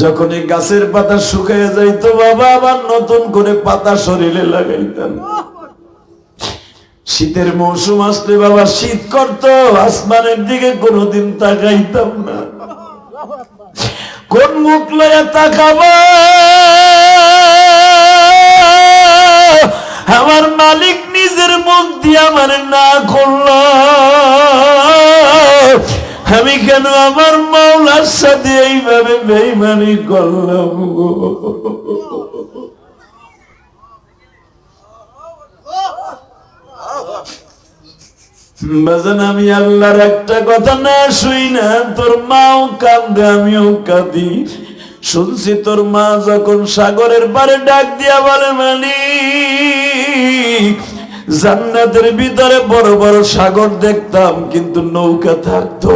যখনই গাছের পাতা শুকিয়ে যাইতো বাবা আবার নতুন করে পাতা শরীরে লাগাইতাম। শীতের মৌসুম আসলে বাবা শীত করতো, আসমানের দিকে কোনোদিন তাকাইতাম না। কোন মুখ লইয়া তাকাবো? আমার মালিক নিজের মুখ দিয়ে আমার না করল, আমি কেন আমার মাওলার সাথে এইভাবে বেঈমানি করলাম? বাজান আমি আল্লাহর একটা কথা না শুই না, তোর মাও কাঁদে আমিও কাঁদি। শুনছি তোর মা যখন সাগরের পারে ডাক দিয়া বলে, মালিক জান্নাতের ভিতরে বড় বড় সাগর দেখতাম কিন্তু নৌকা থাকতো,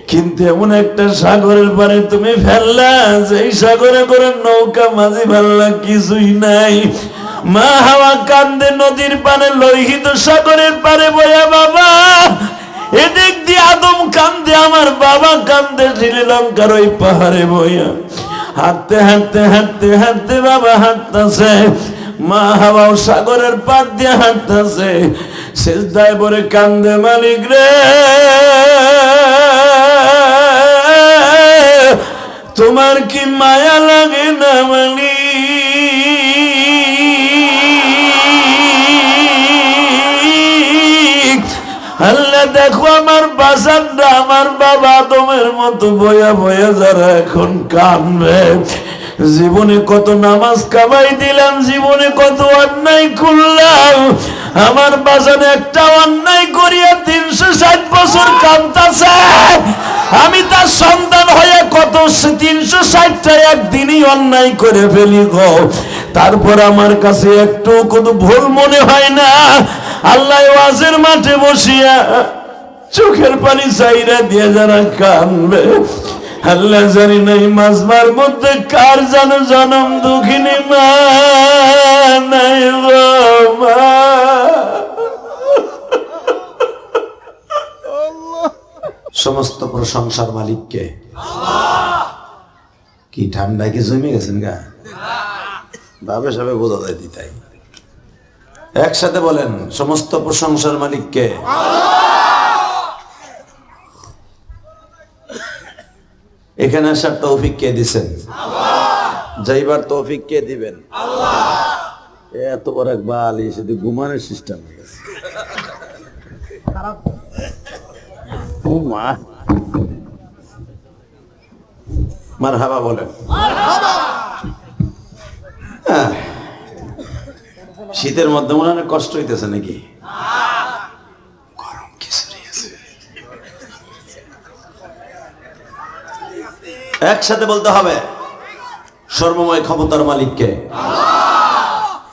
কিন্তু এমন একটা সাগরের পারে তুমি ফেললা যেই সাগরে করে নৌকা মাঝি ফেললা কিছুই নাই। মা হাওয়া কান্দে নদীর পানে লোহিত সাগরের পারে বয়া বাবা, এদিক দিয়ে আদম কান্দে আমার বাবা কান্দে শ্রীলঙ্কার ওই পাহাড়ে বয়া। হাঁটতে হাঁটতে হাঁটতে হাঁটতে বাবা হাঁটতেছে, মা হাওয়া সাগরের পার দিয়ে হাঁটতেছে, সেজদায় পড়ে কান্দে, মালিক রে তোমার কি মায়া লাগে না মালিক? আল্লাহ দেখো আমার বাসানটা আমার বাবা আদমের মতো বয়া বয়া যারা এখন কাঁদবে। জীবনে কত নামাজ কামাই দিলাম, জীবনে কত অন্যায় করলাম, আমার বাজানে একটা অন্যায় করিয়া 360 বছর কাঁদতাছে। আমি তার সন্তান হয়ে কত 360টা একদিনই অন্যায় করে ফেলি গো, তারপর আমার কাছে একটু কত ভুল মনে হয় না। আল্লাহ ওয়াজের মাঠে বসিয়া চোখের পানি চাইরা দিয়ে যারা কাঁদবে, আল্লাহ জানি নাই মাজমার মধ্যে কার যেন জনম দুঃখিনী মা নাই গো মা। সমস্ত প্রশংসার মালিককে। কি ঠান্ডায় কি জমে গেছেন গা? ভাবে সবে বোঝা যায় দিতাই। একসাথে বলেন, সমস্ত প্রশংসার মালিককে। এখানে আসার তৌফিক কে দিছেন? যাইবার তৌফিক কে দিবেন? এত বড় এক বালি শুধু ঘুমানোর সিস্টেম হয়ে গেছে। মারহাবা বলেন। শীতের মধ্যে মনে হয় কষ্ট হইতেছে নাকি? গরম খিচুড়ি আছে। একসাথে বলতে হবে, সর্বময় ক্ষমতার মালিককে।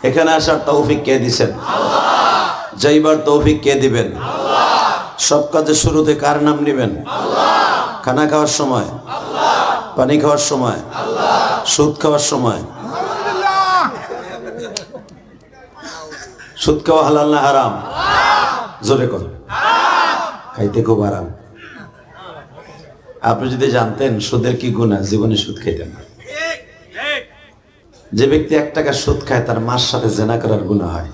এখানে আসার তৌফিক কে দিছেন? যাইবার তৌফিক কে দিবেন? সব কাজের শুরুতে কার নাম নিবেন? খানা খাওয়ার সময়, পানি খাওয়ার সময়, সুদ খাওয়ার সময়। সুদ খাওয়া হালাল না হারাম? জোরে কর। খাইতে খুব আরাম। আপনি যদি জানতেন সুদের কি গুনাহ, জীবনে সুদ খাইতেন না। যে ব্যক্তি 1 টাকা সুদ খায় তার মার সাথে জেনা করার গুনাহ হয়।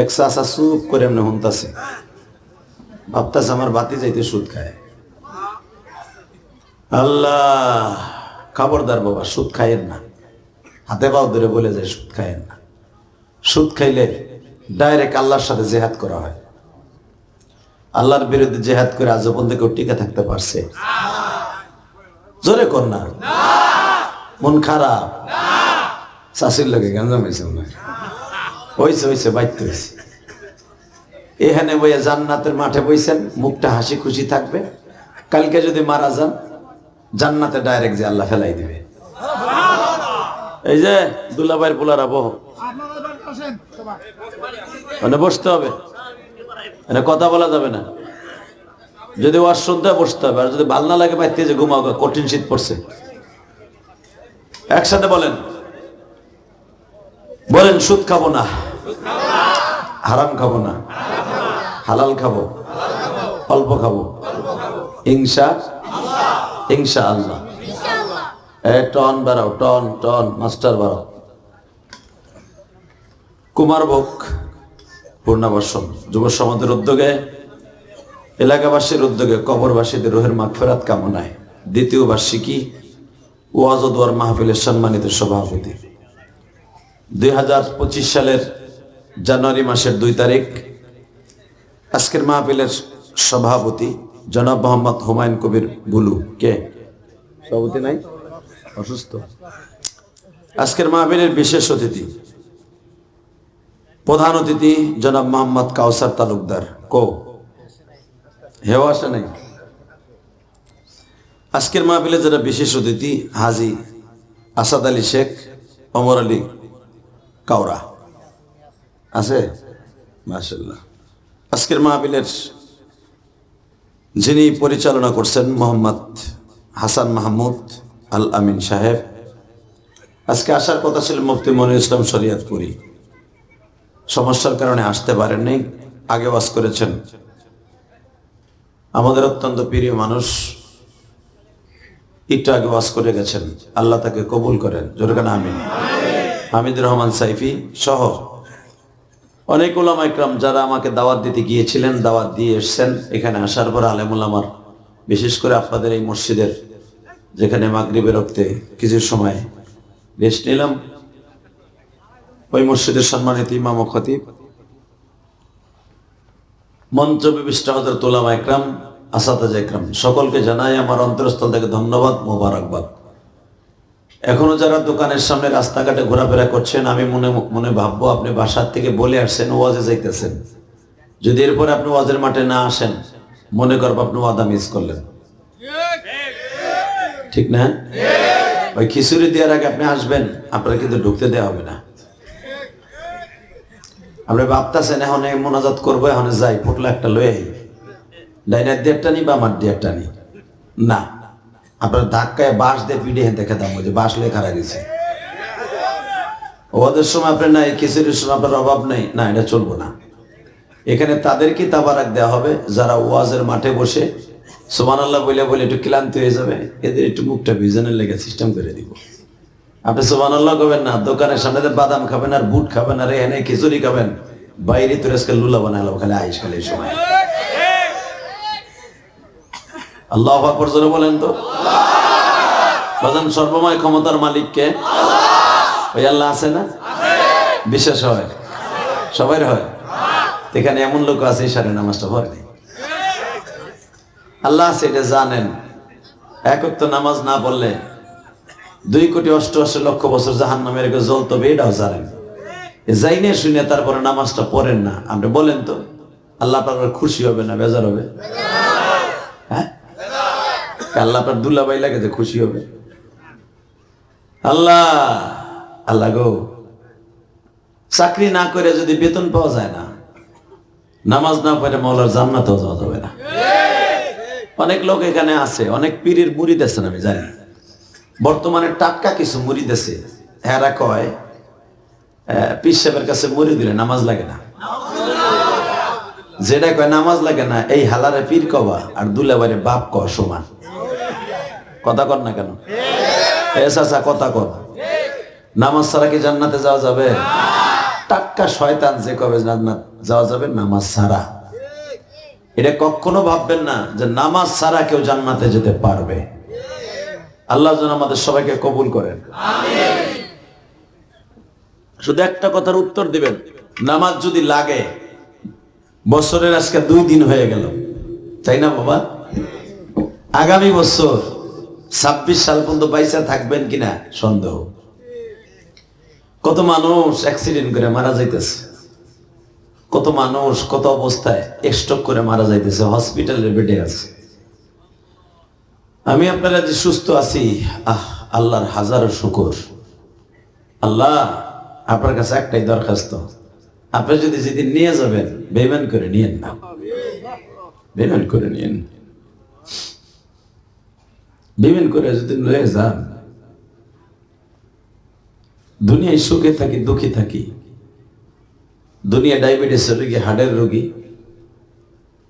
এক চাচা চুপ করে এমনি শুনতাছে, ভাবতাছে আমার বাতি যাইতে সুদ খায়। আল্লাহ খবরদার বাবা, সুদ খাইয়েন না। হাতে পাও ধরে বলে যায় সুদ খাইয়েন না। সুদ খাইলে ডাইরেক্ট আল্লাহর সাথে জেহাদ করা হয়। আল্লাহর বিরুদ্ধে জেহাদ করে আজ পর্যন্ত কেউ টিকে থাকতে পারছে? জোরে কর না। মন খারাপ? চাষির লোকে গাঞ্জাম হয়েছে মনে হয়। হয়েছে বাইতে হয়েছে। এখানে বইয়া জান্নাতের মাঠে বইছেন, মুখটা হাসি খুশি থাকবে। কালকে যদি মারা যান, জান্নাতে ডাইরেক্ট যে আল্লাহ ফেলাই দিবে। এই যে দুলাভাইয়ের পোলারা বহ, মানে বসতে হবে, মানে কথা বলা যাবে না। যদি ওয়াজ শুনতে বসতে হবে, আর যদি ভাল না লাগে বাইতে যে ঘুমাও, কঠিন শীত পড়ছে। একসাথে বলেন, বলেন সুদ খাবো না, হারাম খাবো না, হালাল খাবো, অল্প খাবো, ইনশাআল্লাহ। ইনশাআল্লাহ। টন বাড়াও, টন টন মাস্টার বাড়াও। কুমারভোগ পূর্ণাবর্ষণ যুব সমাজের উদ্যোগে, এলাকাবাসীর উদ্যোগে কবরবাসীদের রুহের মাগফিরাত কামনায় দ্বিতীয় বার্ষিকী ওয়াজ ও দোয়ার মাহফিলের সম্মানিত সভাপতি, 2025 সালের জানুয়ারি মাসের 2 তারিখ আজকের মাহফিলের সভাপতি জনাব মোহাম্মদ হুমায়ুন কবির বুলু। কে সভাপতি? নাই, অসুস্থ। আজকের মাহফিলের বিশেষ অতিথি, প্রধান অতিথি জনাব মোহাম্মদ কাউসার তালুকদার। হেও আসে নাই। আজকের মাহফিলে যারা বিশেষ অতিথি, হাজী আসাদ আলী শেখ, ওমর আলী কাওরা আছে, মাশাআল্লাহ। আজকের মাহফিলের যিনি পরিচালনা করছেন মোহাম্মদ হাসান মাহমুদ আল আমিন সাহেব। আজকে আসার কথা ছিল মুফতি মনিরুল ইসলাম শরিয়তপুরী, সমস্যার কারণে আসতে পারেননি। আগে ওয়াজ করেছেন, আমাদের অত্যন্ত প্রিয় মানুষ, একটু আগে ওয়াজ করে গেছেন। আল্লাহ তাকে কবুল করেন, জোরে কান আমিন। হামিদুর রহমান সাইফি সহ অনেক উলামা ইকরাম যারা আমাকে দাওয়াত দিতে গিয়েছিলেন, দাওয়াত দিয়ে এসছেন। এখানে আসার পর আলেম উলামার, বিশেষ করে আপনাদের এই মসজিদের, যেখানে মাগরিবের ওয়াক্তে কিছু সময় রেস্ট নিলাম, ওই মসজিদের সম্মানিত ইমাম ও খতিব, মঞ্চ বিশিষ্ট হযরত উলামা ইকরাম, আসাতাজা ইকরাম, সকলকে জানাই আমার অন্তরস্থল থেকে ধন্যবাদ, মোবারকবাদ। এখনো যারা দোকানের সামনে রাস্তাঘাটে ঘোরাফেরা করছেন, আমি মনে মনে ভাববো আপনি বাসার থেকে বলে আসছেন ওয়াজে যাইতেছেন। যদি এরপর আপনি ওয়াজের মাঠে না আসেন, মনে করবো আপনি ওয়াদা মিস করলেন, ঠিক না? ওই খিচুড়ি দেওয়ার আগে আপনি আসবেন, আপনারা কিন্তু ঢুকতে দেওয়া হবে না। আপনি ভাবতেছেন এখন মোনাজাত করবো, এখন যাই ফুটলো একটা লয়ে ডাইনার দিয়ে একটা নি বা আমার দিয়ে একটা নি, না, আপনার ধাক্কায় বাঁশ দিয়ে পিঠে দেখে দাম যে বাঁশ লেখা গেছে। ওদের সময় আপনার নাই, খিচুড়ির সময় আপনার অভাব নেই, না, এটা চলবো না। এখানে তাদেরকে তাবারাক দেওয়া হবে যারা ওয়াজের মাঠে বসে সুবহানাল্লাহ বলে বলে একটু ক্লান্ত হয়ে যাবে, এদের একটু মুখটা ভিজনের লেগে সিস্টেম করে দিব। আপনি সুবহানাল্লাহ করবেন না, দোকানের সামনে বাদাম খাবেন আর বুট খাবেন আর এখানে খিচুড়ি খাবেন, বাইরে তো আজকে লুলা বানালো খালি আইস খালি এই সময়। আল্লাহু আকবার জোরে বলেন তো। বাজান সর্বময় ক্ষমতার মালিককে? ওই আল্লাহ আছে না? বিশ্বাস হয়? সবাই হয়? এখানে এমন লোক আছে ইশারে নামাজটা পড়ে, আল্লাহ আছে এটা জানেন। এক ওয়াক্ত নামাজ না পড়লে 2,88,00,000 বছর জাহান্নামে রেখে জ্বলতে হবে, এটাও জানেন। যাই নিয়ে শুনে তারপরে নামাজটা পড়েন না, আপনি বলেন তো আল্লাহ আপনার খুশি হবে না বেজার হবে? হ্যাঁ, আল্লাহ আপনার দুলাভাই লাগে যে খুশি হবে? আল্লাহ আল্লাহ গো, চাকরি না করে যদি বেতন পাওয়া যায় না, নামাজ না পড়ে মওলার জান্নাতেও যাওয়া যাবে না। অনেক লোক এখানে আছে, অনেক পীরের মুরিদ আছেন, আমি জানি। বর্তমানে টাটকা কিছু মুরিদ আছে, এরা কয় পীর সাহেবের কাছে মুড়ি দিলে নামাজ লাগে না। যেটা কয় নামাজ লাগে না, এই হালারে পীর কবা আর দুলাবারে বাপ ক সমান। কথা কর না কেন? চাচা কথা কর। নামাজ ছাড়া কি জান্নাতে যাওয়া যাবে? টাটকা শয়তান যে কবে জান্নাত যাওয়া যাবে নামাজ ছাড়া। এটা কখনো ভাববেন না যে নামাজ ছাড়া কেউ জান্নাতে যেতে পারবে। আল্লাহ যেন আমাদের সবাইকে কবুল করেন। শুধু একটা কথার উত্তর দিবেন, নামাজ যদি লাগে, বছরের আজকে 2 দিন হয়ে গেল, তাই না বাবা? আগামী বছর 26 সাল পর্যন্ত বাইসা থাকবেন কিনা সন্দেহ। কত মানুষ অ্যাক্সিডেন্ট করে মারা যাইতেছে, কত মানুষ কত অবস্থায় স্ট্রোক করে মারা যাইতেছে, হসপিটালের বেডে আছে। আমি আপনারা যে সুস্থ আছি, আল্লাহর হাজারো শুকর। আল্লাহ আপনার কাছে একটাই দরখাস্ত, আপনি যদি যেদিন নিয়ে যাবেন বেঈমান করে নিয়েন না, বেঈমান করে নিয়েন। বেঈমান করে যদি লয়ে যান, দুনিয়ায় সুখে থাকি দুঃখী থাকি, দুনিয়া ডায়াবেটিসের রোগী, হার্টের রোগী,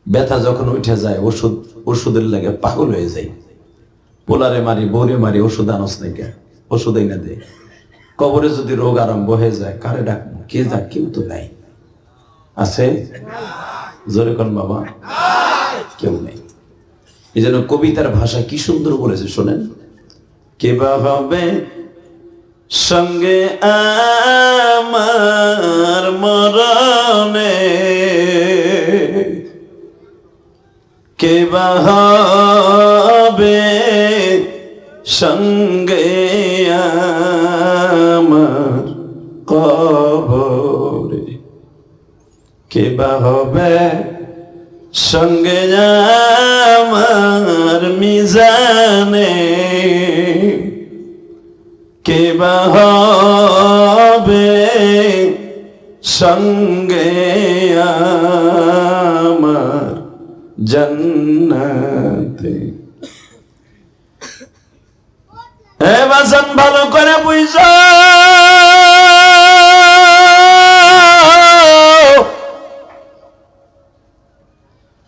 ব্যথা যখন উঠে যায় ওষুধের লাগে পাগল হয়ে যায়। পোলারে মারি, বউরে মারি, ওষুধ আনস নাই কে? ওষুধ না দে। কবরে যদি রোগ আরম্ভ হয়ে যায়, কারে ডাকবো? কে যাক? কেউ তো নাই। আছে? জোরে কোন বাবা? কেউ নেই। এই জন্য কবিতার ভাষা কি সুন্দর বলেছে, শোনেন। কে বা হবে সঙ্গে আমার মরণে, কে বা হবে সঙ্গে আমার কবরে, কে বা হবে সঙ্গে আমার মিজানে, কে বা হবে সঙ্গে আমার জান্নাতে। হে বাজান, ভালো করে বুঝা,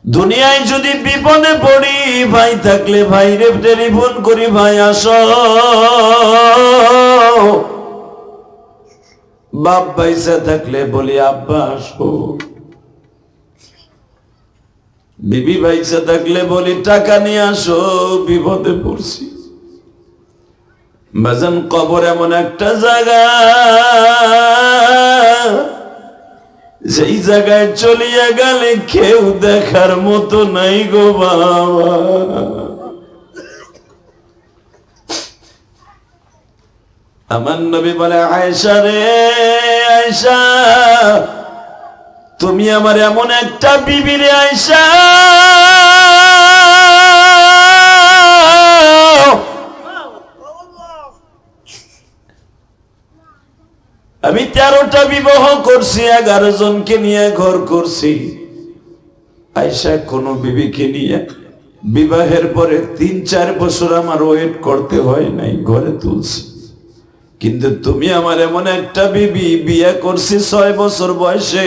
দুনিয়ায় যদি বিপদে পড়ি, ভাই থাকলে ভাইরে টেলিফোন করি, ভাই আসো। বাপ পয়সা থাকলে বলি আব্বা আসো। বিবি পয়সা থাকলে বলি টাকা নিয়ে আসো, বিপদে পড়ছি। বাজান, কবর এমন একটা জায়গা, যেই জায়গায় চলিয়া গেলে কেউ দেখার মতো নাই গো বাবা। আমার নবী বলে, আয়েশা রে আয়েশা, তুমি আমার এমন একটা বিবি রে আয়েশা, আমি 13টা বিবাহ করছি, 11 জনকে নিয়ে ঘর করছি। আয়েশা কোনো বিবিকে নিয়ে বিবাহের পরে 3-4 বছর আমার ওয়েট করতে হয় নাই, ঘরে তুলছি। কিন্তু তুমি আমার এমন একটা বিবি, বিয়ে করছি 6 বছর বয়সে,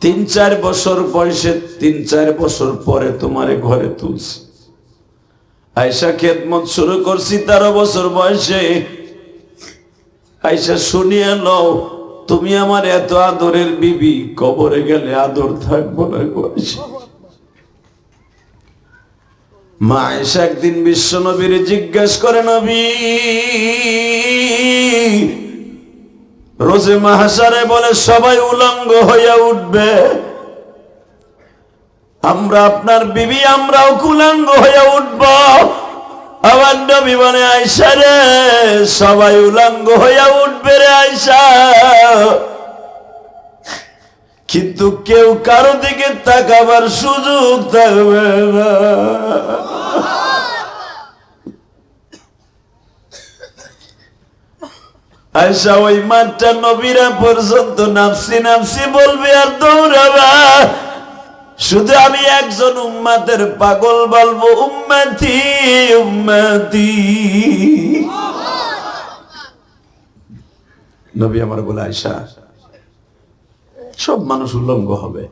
3-4 বছর বয়সে, 3-4 বছর পরে তোমারে ঘরে তুলছি। আয়েশা, খেদমত শুরু করছি 13 বছর বয়সে। আয়েশা, শুনিয়ে নাও, তুমি আমার এত আদরের বিবি, কবরে গেলে আদর থাকবো না গো আয়েশা। মা আয়েশা একদিন বিশ্ব নবীর জিজ্ঞেস করে, নবী, রোজে মাহশারে বলে সবাই উলঙ্গ হইয়া উঠবে, আমরা আপনার বিবি আমরাও কুলাঙ্গ হইয়া উঠব। আমার নবী বলে, আয়েশা রে, সবাই উলঙ্গ হইয়া উঠবে রে আয়েশা, কিন্তু কেউ কারো দিকে তাকাবার সুযোগ থাকবে না। আয়েশা, ওই মাঠটা নবীরা পর্যন্ত নাফসি নাফসি বলবে আর দৌড়াবা, শুধু আমি একজন উম্মতের পাগল বলবো, উম্মতি উম্মতি। নবী আমার বলে, আয়েশা, সব মানুষ উলঙ্গ হবে,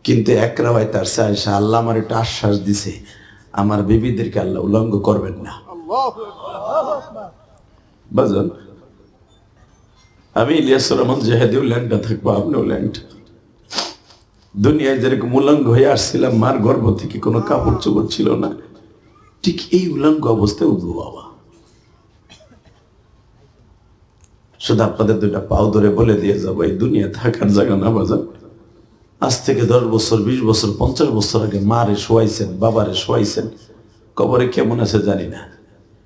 কিন্তু এক রায় তার সে আয়েশা, আল্লাহ আমার একটা আশ্বাস দিছে, আমার বিবিদেরকে আল্লাহ উলঙ্গ করবেন না। বাজান, আমি ইলিয়াসুর রহমান জেহাদিও ল্যান্ডটা থাকবো, আপনিও ল্যান্ড। দুনিয়ায় যেরকম উলঙ্গ হয়ে আসছিলাম, মার গর্ভ থেকে কোনো কাপড় চোপড় ছিল না, ঠিক এই উলঙ্গ অবস্থায় উঠবো বাবা। শুধু আপনাদের 2টা পাও ধরে বলে দিয়ে যাবো, এই দুনিয়া থাকার জায়গা না বাজার। আজ থেকে 10 বছর, 20 বছর, 50 বছর আগে মারে শোয়াইছেন, বাবারে শোয়াইছেন, কবরে কেমন আছে জানি না।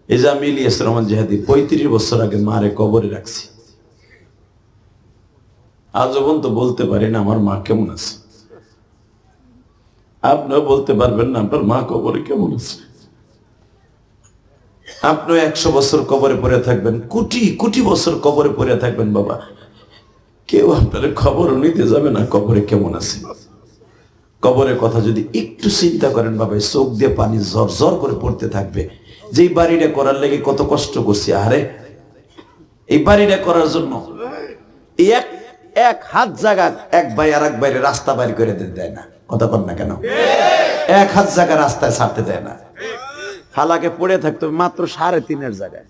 এই যে আমি ইলিয়াসুর রহমান জেহাদি 35 বছর আগে মারে কবরে রাখছি, আজও পর্যন্ত বলতে পারি না আমার মা কেমন আছে। আপনিও বলতে পারবেন না আপনার মা কবরে কেমন আছে। আপনিও 100 বছর কবরে পড়ে থাকবেন, কোটি কোটি বছর কবরে পড়ে থাকবেন বাবা, কেউ আপনার খবরও নিতে যাবে না কবরে কেমন আছে। কবরের কথা যদি একটু চিন্তা করেন বাবা, চোখ দিয়ে পানি ঝর ঝর করে পড়তে থাকবে। যেই বাড়িটা করার লেগে কত কষ্ট করছি, আরে এই বাড়িটা করার জন্য এক হাত জায়গা এক ভাই আর এক বাইরে রাস্তা বাইর করে দেয় না, কথা কর না কেন? 1 হাত জায়গা রাস্তায় ছাড়তে দেয় না। হালাকে পড়ে থাকতো মাত্র 3.5 জায়গায়।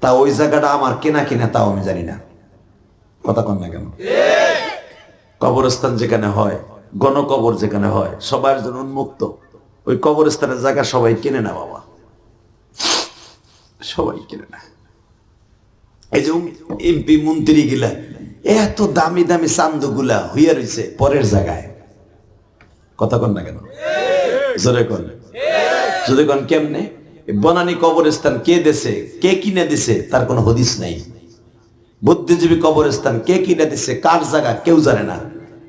তা ওই জায়গাটা আমার কেনা কিনা তাও আমি জানি না, কথা কন না কেন? কবরস্থান যেখানে হয়, গণকবর যেখানে হয়, সবার জন্য উন্মুক্ত, ওই কবরস্থানের জায়গা সবাই কিনে না বাবা, সবাই কিনে না। এই যে এমপি মন্ত্রী গিলা এত দামি দামি চান্দু গুলা হইয়া রয়েছে পরের জায়গায়, কথা কন না কেন? জোরে কন, যদি কন কেমনে? বনানী কবরস্থান কে দেশে, কে কিনে দিছে তার কোনো হদিস নাই। বুদ্ধিজীবী কবরস্থান কে কিনে দিছে, কার জায়গা কেউ জানে না।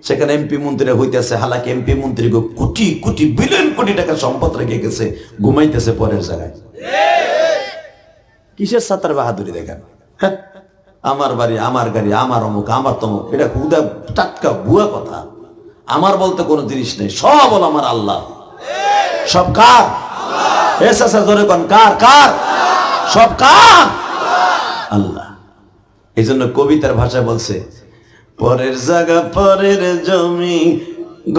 সেখানে এমপি মন্ত্রী হইতেছে, হালাকি এমপি মন্ত্রী কোটি কোটি বিলিয়ন কোটি টাকা সম্পদ রেখে গেছে, ঘুমাইতেছে পরের জায়গায়। কিসের সাতার বাহাদুরি দেখেন? হ্যাঁ, আমার বাড়ি, আমার গাড়ি, আমার অমুক, আমার তমুক, এটা হুদা টাটকা ভুয়া কথা। আমার বলতে কোনো জিনিস নেই, সব হল আমার আল্লাহ। সব কার? জোরে কোন কার? কার? সব কার? আল্লাহ। এই জন্য কবিতার ভাষা বলছে, পরের জায়গা পরের জমি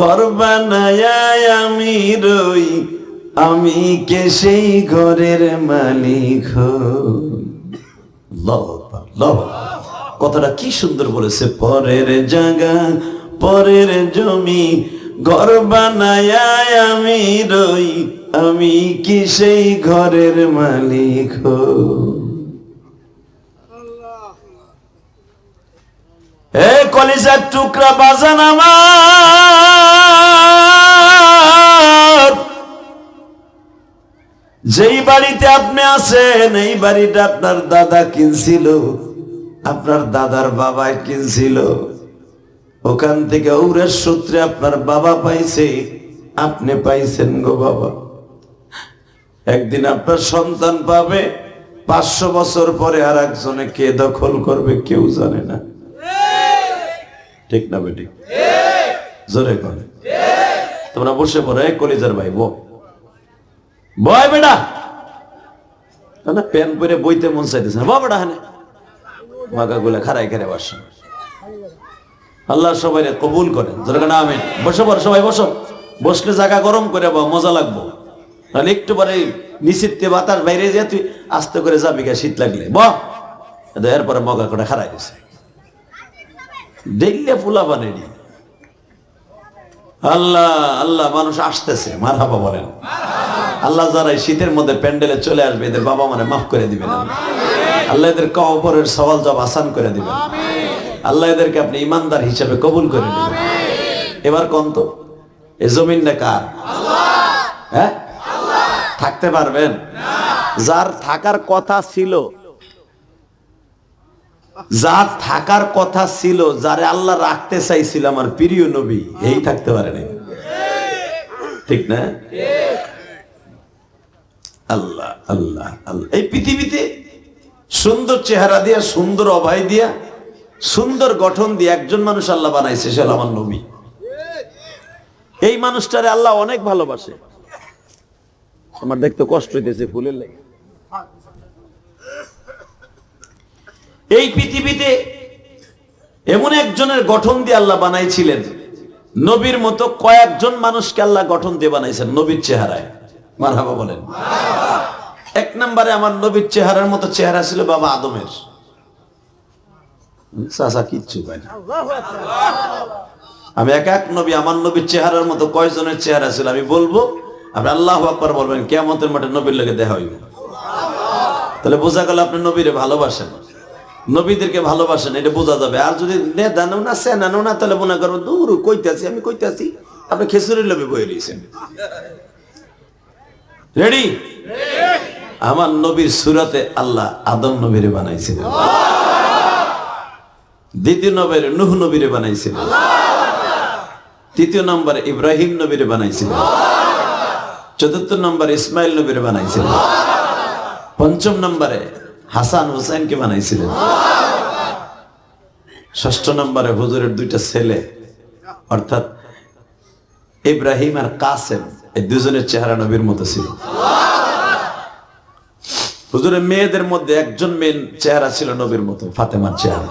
ঘর বানায় আমি রই, আমি কে সেই ঘরের মালিক হই। কথাটা কি সুন্দর বলেছে, পরের জায়গা পরের জমি ঘর বানায় আমি রই, আমি কি সেই ঘরের মালিক হই। এ কলিজার টুকরা বাজান আমার, যেই বাড়িতে আপনি আছেন এই বাড়িটা আপনার দাদা কিনছিল, আপনার দাদার বাবাই কিনছিল, ওখান থেকে ওরের সূত্রে আপনার বাবা পাইছে, আপনি পাইছেন গো বাবা। একদিন আপনার সন্তান পাবে, 500 বছর পরে আর একজনে কে দখল করবে কেউ জানে না, ঠিক না বেটি? জোরে করে তোমরা বসে পড়ো, এই কলিজার ভাই বয় বেটা, না প্যান পরে বইতে মন চাইতেছে না, বেটা হানে মাগা গুলা খারাই খারে বাস। আল্লাহ সবাই কবুল করেন, জোরে না আমিন। বসে পড়ো সবাই, বসো, বসলে জায়গা গরম করে বা মজা লাগবো, তাহলে একটু পরে নিশ্চিত বাতাস বাইরে যা, তুই আস্তে করে যাবি গা, শীত লাগলে এরপরে মগা করে খারাই দিছে, দেখলে ফুলা বানেনি। আল্লাহ আল্লাহ, মানুষ আসতেছে, মারহাবা বলেন। আল্লাহ যারা শীতের মধ্যে প্যান্ডেলে চলে আসবে, এদের বাবা মানে মাফ করে দিবেন আল্লাহ, এদের কবরের সওয়াল জব আসান করে দিবেন আল্লাহ, এদেরকে আপনি ইমানদার হিসেবে কবুল করে দিবেন। এবার কোন তো এই জমিনটা কার? হ্যাঁ, থাকতে পারবেন? যার থাকার কথা ছিল, যার থাকার কথা ছিল, যারে আল্লাহ রাখতে চাইছিল, আমার প্রিয় নবী, এই থাকতে পারে নাই, ঠিক না? আল্লাহ আল্লাহ আল্লাহ। এই পৃথিবীতে সুন্দর চেহারা দিয়া, সুন্দর অভয় দিয়া, সুন্দর গঠন দিয়ে একজন মানুষ আল্লাহ বানাইছে, সে হলো আমার নবী। এই মানুষটারে আল্লাহ অনেক ভালোবাসে। আমার দেখতে কষ্ট হইতেছে ফুলের লাগে। এই পৃথিবীতে এমন একজনের গঠন দিয়ে আল্লাহ বানাইছিলেন, নবীর মতো কয়েকজন মানুষকে আল্লাহ গঠন দিয়ে বানাইছেন নবীর চেহারায়, মারহাবা বলেন। 1 নম্বরে আমার নবীর চেহারার মতো চেহারা ছিল বাবা আদমের। চাচা কিচ্ছু পায় না, আমি এক নবী, আমার নবীর চেহারার মতো কয়জনের চেহারা ছিল আমি বলবো, আপনি আল্লাহু আকবার বলবেন, কিয়ামতের মাঠে নবীর লগে দেখা হইব। তাহলে বোঝা গেল আপনি নবীরে ভালোবাসেন, নবীদেরকে ভালোবাসেন, এটা বোঝা যাবে। আর যদি নেদানো না সেনানো না, তাহলে মনে করবো দূর কইতাছি, আমি কইতাছি, আপনি খেসুরির লোভে বয়ে রয়েছেন। রেডি? আমার নবীর সুরাতে আল্লাহ আদম নবীরে বানাইছিলেন, দ্বিতীয় নম্বরে নূহ নবীরে বানাইছিলেন, তৃতীয় নম্বরে ইব্রাহিম নবীরে বানাইছিলেন, চতুর্থ নম্বরে ইসমাইল নবীরে বানাইছিলেন, পঞ্চম নম্বরে হাসান হুসাইনকে বানাইছিলেন, ষষ্ঠ নম্বরে হুজুরের 2টা ছেলে অর্থাৎ ইব্রাহিম আর কাসেম, এই দুজনের চেহারা নবীর মতো ছিল। হুজুরের মেয়েদের মধ্যে একজন মেয়ের চেহারা ছিল নবীর মতো, ফাতেমার চেহারা।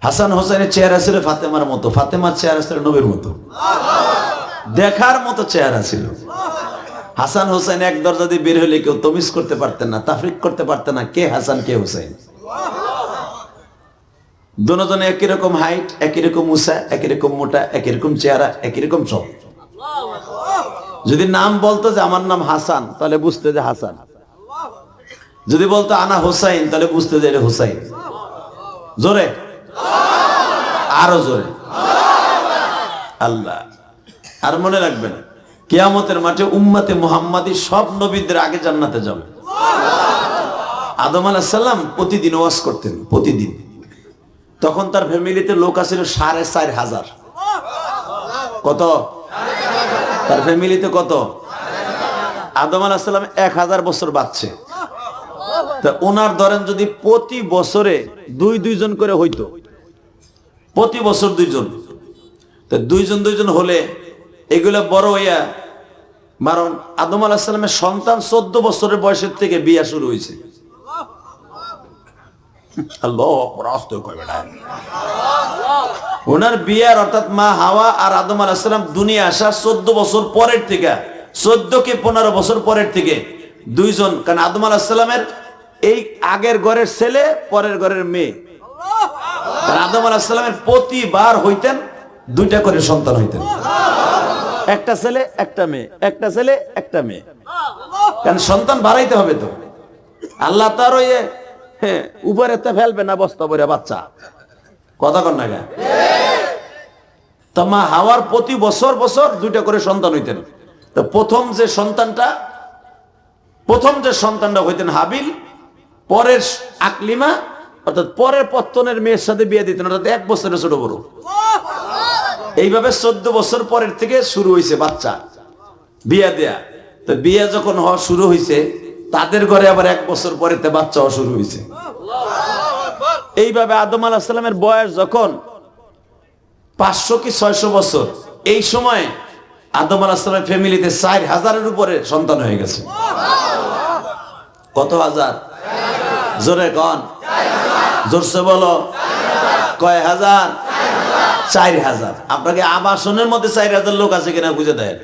হাসান হোসেনের চেহারা ছিল ফাতেমার মতো, ফাতেমার চেহারা ছিল নবীর মতো। দেখার মতো চেহারা ছিল। হাসান হোসেন এক দরজা দিয়ে বের হলে কেউ তমিজ করতে পারতেন না, তাফরিক করতে পারতেন না কে হাসান কে হোসেন। দুজনে একই রকম হাইট, একই রকম উঁচা, একই রকম মোটা, একই রকম চেহারা, একই রকম সব। যদি নাম বলতো যে আমার নাম হাসান, তাহলে বুঝতে যে হাসান। যদি বলতো আনা হোসাইন, তাহলে বুঝতে যে এটা হোসাইন। জোরে, আরো জোরে আল্লাহ। আর মনে রাখবেন, কিয়ামতের মাঠে উম্মতে মুহাম্মাদি সব নবীদের আগে জান্নাতে যাবে। আদম আলাইহিস সালাম প্রতিদিন ওয়াজ করতেন, প্রতিদিন। তখন তার ফ্যামিলিতে লোক আছিল ৪৫০০০। কত? তার ফ্যামিলিতে কত? আদম আলাইহিস সালাম ১০০০ বছর বাঁচছে। তা ওনার ধরেন যদি প্রতি বছরে দুইজন করে হইতো, প্রতি বছর দুইজন, তো দুইজন হলে এগুলো বড় হইয়া, কারণ আদম আলাইহিস সালামের সন্তান ১৪ বছরের বয়সের থেকে বিয়ে শুরু হয়েছে। ওনার বিয়ার অর্থাৎ মা হাওয়া আর আদম আলাইহিস সালাম দুনিয়া আসা ১৪ বছর পরের থেকে, ১৪ কি ১৫ বছর পরের থেকে দুইজন। কারণ আদম আলাইহিস সালামের এই আগের ঘরের ছেলে, পরের ঘরের মেয়ে। আদম আলাইহিস সালামের প্রতিবার হইতেন 2টা করে সন্তান হইতেন, একটা ছেলে একটা মেয়ে, একটা ছেলে একটা মেয়ে। কারণ সন্তান বাড়াইতে হবে তো। আল্লাহ তার ওই উপরে তো ফেলবে না বস্তা ভরে বাচ্চা, কথা কন না কেন? তা মা হাওয়ার প্রতি বছর 2টা করে সন্তান হইতেন। তো প্রথম যে সন্তানটা হইতেন হাবিল, পরের আকলিমা অর্থাৎ পরের পত্তনের মেয়ের সাথে বিয়ে দিতেন, অর্থাৎ 1 বছরের ছোট বড়। এইভাবে 14 বছর পরের থেকে শুরু হয়েছে বাচ্চা বিয়ে দেয়া। তো বিয়ে যখন হওয়া শুরু হয়েছে, তাদের ঘরে আবার 1 বছর পরে বাচ্চা হওয়া শুরু হয়েছে। এইভাবে আদম আলাইহিস সালামের বয়স যখন 500 কি 600 বছর, এই সময় আদম আলাইহিস সালামের ফ্যামিলিতে 4000-এর উপরে সন্তান হয়ে গেছে। কত হাজার? জোরে কন, জোরসে বলো, কয় হাজার? 4000। আপনাকে আবাসনের মধ্যে 4000 লোক আছে কিনা বুঝে দেয়।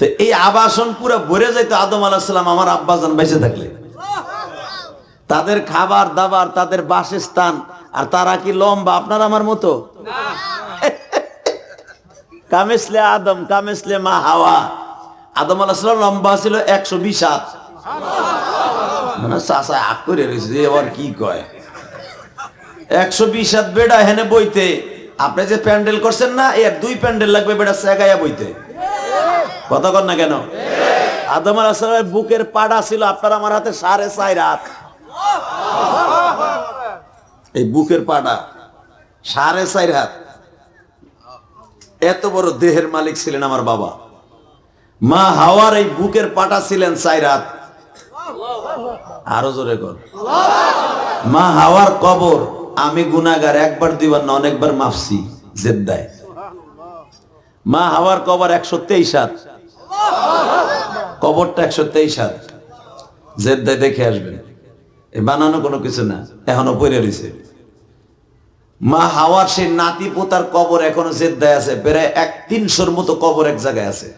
তো এই আবাসন পুরো ভরে যাইতো আদম আলাইহিস সালাম আমার আব্বাজান বেঁচে থাকলে। তাদের খাবার দাবার, তাদের বাসস্থান, আর তারা কি লম্বা আপনার আমার মতো? কামিসলে আদম কামিসলে মা হাওয়া। আদম আলাইহিস সালাম লম্বা ছিল 120 হাত। মানে চাচা আগ করে রয়েছে, এবার কি কয় 120 হাত বেড়া হেনে বইতে। আপনি যে প্যান্ডেল করছেন না, এর 2 প্যান্ডেল লাগবে বেড়া সেগাইয়া বইতে, কথা কন না কেন? আদম আলাইহিস সালামের বুকের পাড়া ছিল আপনার আমার হাতে 4.5 হাত। এই বুকের পাড়া 4.5 হাত। এত বড় দেহের মালিক ছিলেন আমার বাবা। মা হাওয়ার এই বুকের পাটা ছিলেন 4 হাত। আরো জোরে কর। মা হাওয়ার কবর আমি গুনাহগার, 1বার 2বার না, অনেকবার মাফছি জেদ্দায়। মা হাওয়ার কবর 123 হাত, কবরটা 123 হাত। জেদ্দায় দেখে আসবেন, এই বানানো কোনো কিছু না, এখনো পড়ে রয়েছে। মা হাওয়ার সেই নাতি পোতার কবর এখনো জেদ্দায় আছে, প্রায় 300-র মতো কবর এক জায়গায় আছে।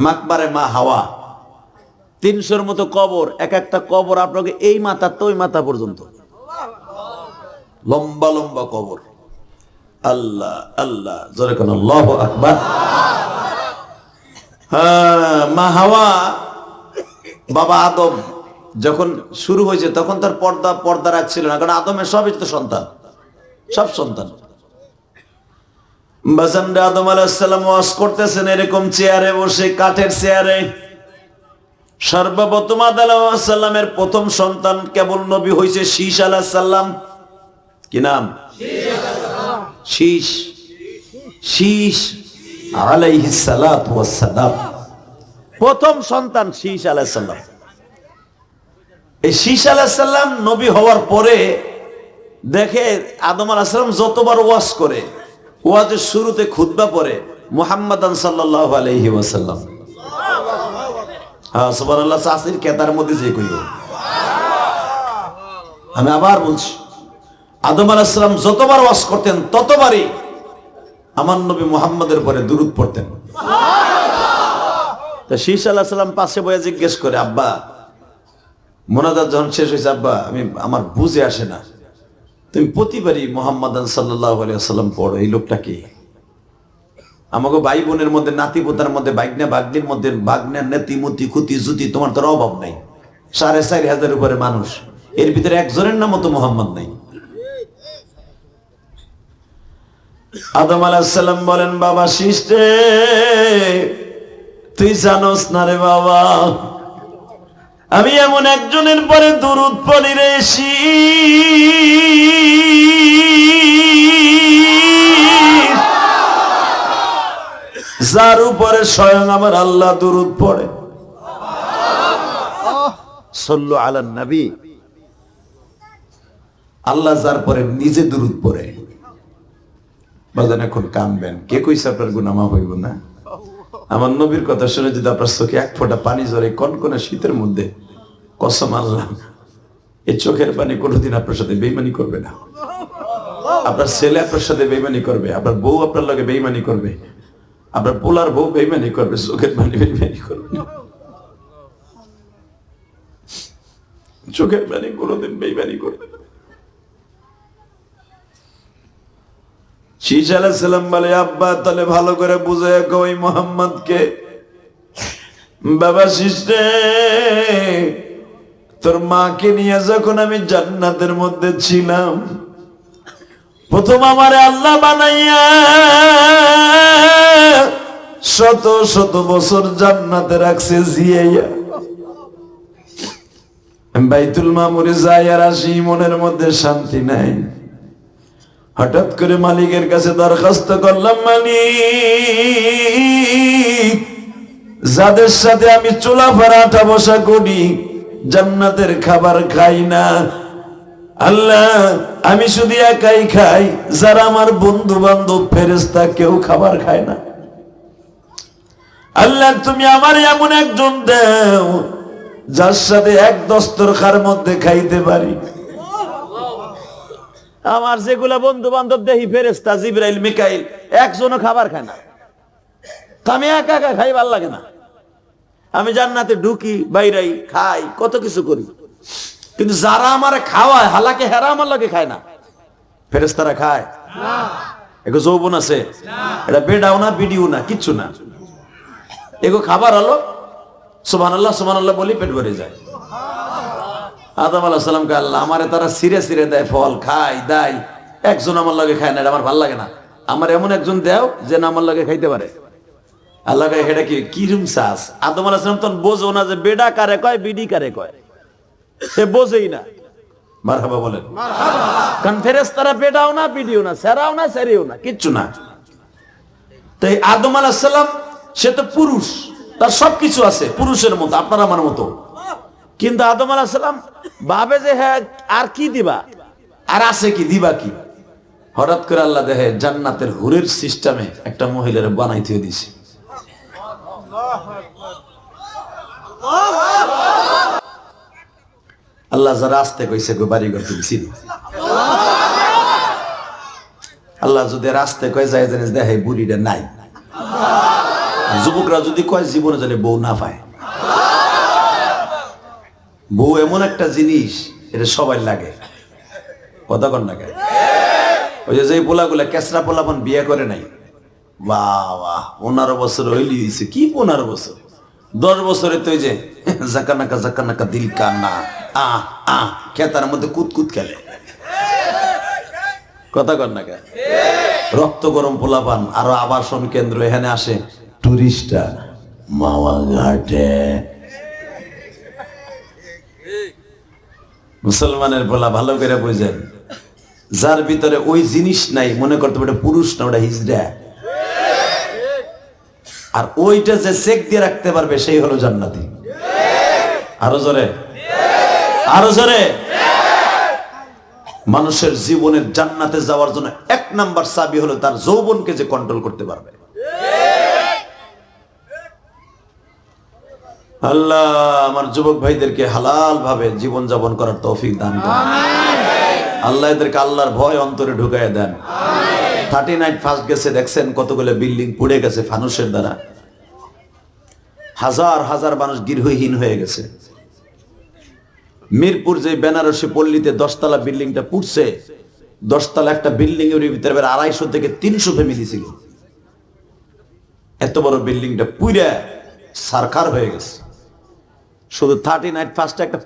মাকবারে মা হাওয়া 300-র মতো কবর, এক একটা কবর আপনাকে এই মাথা তো ওই মাথা পর্যন্ত, লম্বা লম্বা কবর। আল্লাহ আল্লাহ, জোরে কোন আল্লাহু আকবার। হ্যাঁ, মা হাওয়া বাবা আদম যখন শুরু হয়েছে তখন তার পর্দা রাখছিল না, কারণ আদমের সবই তো সন্তান, সব সন্তান। বাজানরা আদম আলাইহিস সালাম ওয়াজ করতেছেন এরকম চেয়ারে বসে, কাঠের চেয়ারে। সর্বপ্রথম আদম আলাইহিস সালামের প্রথম সন্তান কেবল নবী হয়েছে শীশ আলাইহিস সালাম। কি নাম? শীশ। শীশ আলাইহিস সালাতু ওয়াস সালাম, প্রথম সন্তান শীশ আলাইহিস সালাম। এই শীশ আলাইহিস সালাম নবী হওয়ার পরে দেখে আদম আলাইহিস সালাম যতবার ওয়াজ করে, ওয়াজের শুরুতে খুতবা পড়ে মুহাম্মাদান সাল্লাল্লাহু আলাইহি ওয়াসাল্লাম। হ্যাঁ, সুবহানাল্লাহ। চাষির কেতার মধ্যে যে কইব। আমি আবার বলছি, আদম আলাইহিস সালাম যতবার ওয়াজ করতেন ততবারই আমার নবী মুহাম্মদের পরে দুরূদ পড়তেন। তা শীষ আলাইহিস সালাম পাশে বসে জিজ্ঞেস করে, আব্বা মোনাজাত যখন শেষ হয়েছে, আব্বা আমার বুঝে আসে না, তুমি প্রতিবারই মুহাম্মাদান সাল্লাল্লাহু আলাইহি ওয়াসাল্লাম পড়ো, এই লোকটা কি? আমাকে ভাই বোনের মধ্যে, নাতি পোতার মধ্যে, বাইগনা বাগনির মধ্যে, বাগনার নেতি মুতি খুতি জুতি তোমার তোর অভাব নাই, 4,500 উপরে মানুষ, এর ভিতরে একজনের নামও তো মুহাম্মদ নাই। আদম আলাইহিস সালাম বলেন, বাবা শীষ রে, তুই জানোস না রে বাবা, আমি এমন একজনের পরে দুরূদ পড়ি রে শীষ, যার উপরে স্বয়ং আমার আল্লাহ দুরূদ পড়ে। সাল্লু আলান নবী। আল্লাহ যার পরে নিজে দুরূদ পড়ে। বাজান এখন কানবেন, কে কইছে আপনার গুনাহ মাফ হইব না? আমার নবীর কথা শুনে যদি আপনার চোখে এক ফোঁটা পানি ঝরে কনকনে শীতের মধ্যে, কসম আল্লাহ, এই চোখের পানি কোনোদিন আপনার সাথে বেইমানি করবে না। আপনার ছেলে আপনার সাথে বেইমানি করবে, আপনার বউ আপনার লগে বেইমানি করবে, আপনার পোলার বউ বেইমানি করবে, চোখের পানি বেইমানি করবে না। চোখের পানি কোনোদিন বেইমানি করবে না। শীষ আলাইহিস সালাম বলে, আব্বা তাহলে ভালো করে বুঝে ওই মুহাম্মদকে, বাবা শীষ রে, তোর মাকে নিয়ে যখন আমি জান্নাতের মধ্যে ছিলাম, প্রথম আমারে আল্লাহ বানাইয়া শত শত বছর জান্নাতে রাখছে জিয়াইয়া, বাইতুল মামুরে যাই আর আসি, মনের মধ্যে শান্তি নাই। হঠাৎ করে মালিকের কাছে দরখাস্ত করলাম, মালিক, যাদের সাথে আমি চলাফেরা আটা বসা করি জান্নাতের খাবার খাই না, আল্লাহ আমি শুধু একাই খাই, যারা আমার বন্ধু বান্ধব ফেরেশতা কেউ খাবার খায় না, আল্লাহ তুমি আমার এমন একজন দাও যার সাথে এক দস্তরখার মধ্যে খাইতে পারি। আমার যেগুলা বন্ধু বান্ধব দেখি ফেরেশতা জিবরাইল মিকাইল একজনও খাবার খায় না, তা আমি একা একা খাই, ভাল লাগে না। আমি জান্নাতে ঢুকি, বাইরাই, খাই, কত কিছু করি, কিন্তু যারা আমার খাওয়ায় হালাকে হেরা আমার লাগে খায় না। ফেরেশতারা খায় না, এগো যৌবন আছে, এটা বেডাও না বিডিও না, কিচ্ছু না, এগো খাবার হলো সুবহানাল্লাহ সুবহানাল্লাহ বলি পেট ভরে যায়। আদম আলাইহিস সালামকে আল্লাহ আমারে তারা সিরে সিরে দেয়, ফল খাই দেয়, একজন আমার লগে খায় না, এটা আমার ভাল লাগে না, আমার এমন একজন দেও যে না আমার লগে খাইতে পারে। আল্লাহ কয় হেডা কি রুম চাস? আদম আলাইহিস সালাম তখন বোঝো না যে বেডা কারে কয় বিডি কারে কয়, সে বোঝেই না। মারহাবা বলেন। কারণ ফেরেশতারা বেডাও না বিডিও না, সেরাও না সেরিও না, কিচ্ছু না। তাই আদম আলাইহিস সালাম সে তো পুরুষ, তার সবকিছু আছে পুরুষের মতো, আপনার আমার মতো, কিন্তু আদম আলাইহিস সালাম ভাবে যে হ্যাঁ আর কি দিবা, আর আছে কি দিবা কি? হঠাৎ করে আল্লাহ দেখে জান্নাতের হুরের সিস্টেমে একটা মহিলার বানাইতে দিছে। আল্লাহ যারা আসতে কইছে গো বাড়িঘর তুমি চিনো, আল্লাহ যদি রাস্তে কয় যায় জানিস দেখে বুড়িটা নাই, যুবকরা যদি কয় জীবনে জানে বউ না পায়। বউ এমন একটা জিনিস, এটা সবাই লাগে, কথা কন না কেন? ওই যে পোলাগুলা কেসরা পোলাপন বিয়ে করে নাই, বাবা 15 বছর হইলি হইছে, কি 15 বছর, 10 বছরে তো যে জাকানাকা জাকানাকা দিল কান্না খেতার মধ্যে কুতকুত খেলে, কথা কন না কেন? রক্ত গরম পোলাপান, আরো আবাসন কেন্দ্র, এখানে আসে টুরিস্টরা মাওয়া ঘাটে, মুসলমানের পোলা ভালো করে বুঝেন, যার ভিতরে ওই জিনিস নাই মনে করতে পারে পুরুষ না, ওটা হিজড়া, আর ওইটা যে চেক দিয়ে রাখতে পারবে সেই হলো জান্নাতি। আরো জোরে, আরো জোরে। মানুষের জীবনের জান্নাতে যাওয়ার জন্য 1 নাম্বার চাবি হলো তার যৌবনকে যে কন্ট্রোল করতে পারবে। আল্লাহ আমার যুবক ভাইদেরকে হালাল ভাবে জীবন যাপন করার তৌফিক দান করেন। আল্লাহ এদেরকে আল্লাহর ভয় অন্তরে ঢুকায় দেন। 39 ফার্স্ট গেছে, দেখছেন কতগুলো বিল্ডিং পুড়ে গেছে ফানুসের দ্বারা, হাজার হাজার মানুষ গৃহহীন হয়ে গেছে। মিরপুর যে বেনারসি পল্লীতে 10 তলা বিল্ডিংটা পুড়ছে, 10 তলা একটা বিল্ডিং এর ভিতরে 250 থেকে 300 ফ্যামিলি ছিল। এত বড় বিল্ডিংটা পুড়ে সারখার হয়ে গেছে। শুধু 39 ফার্স্টে একটা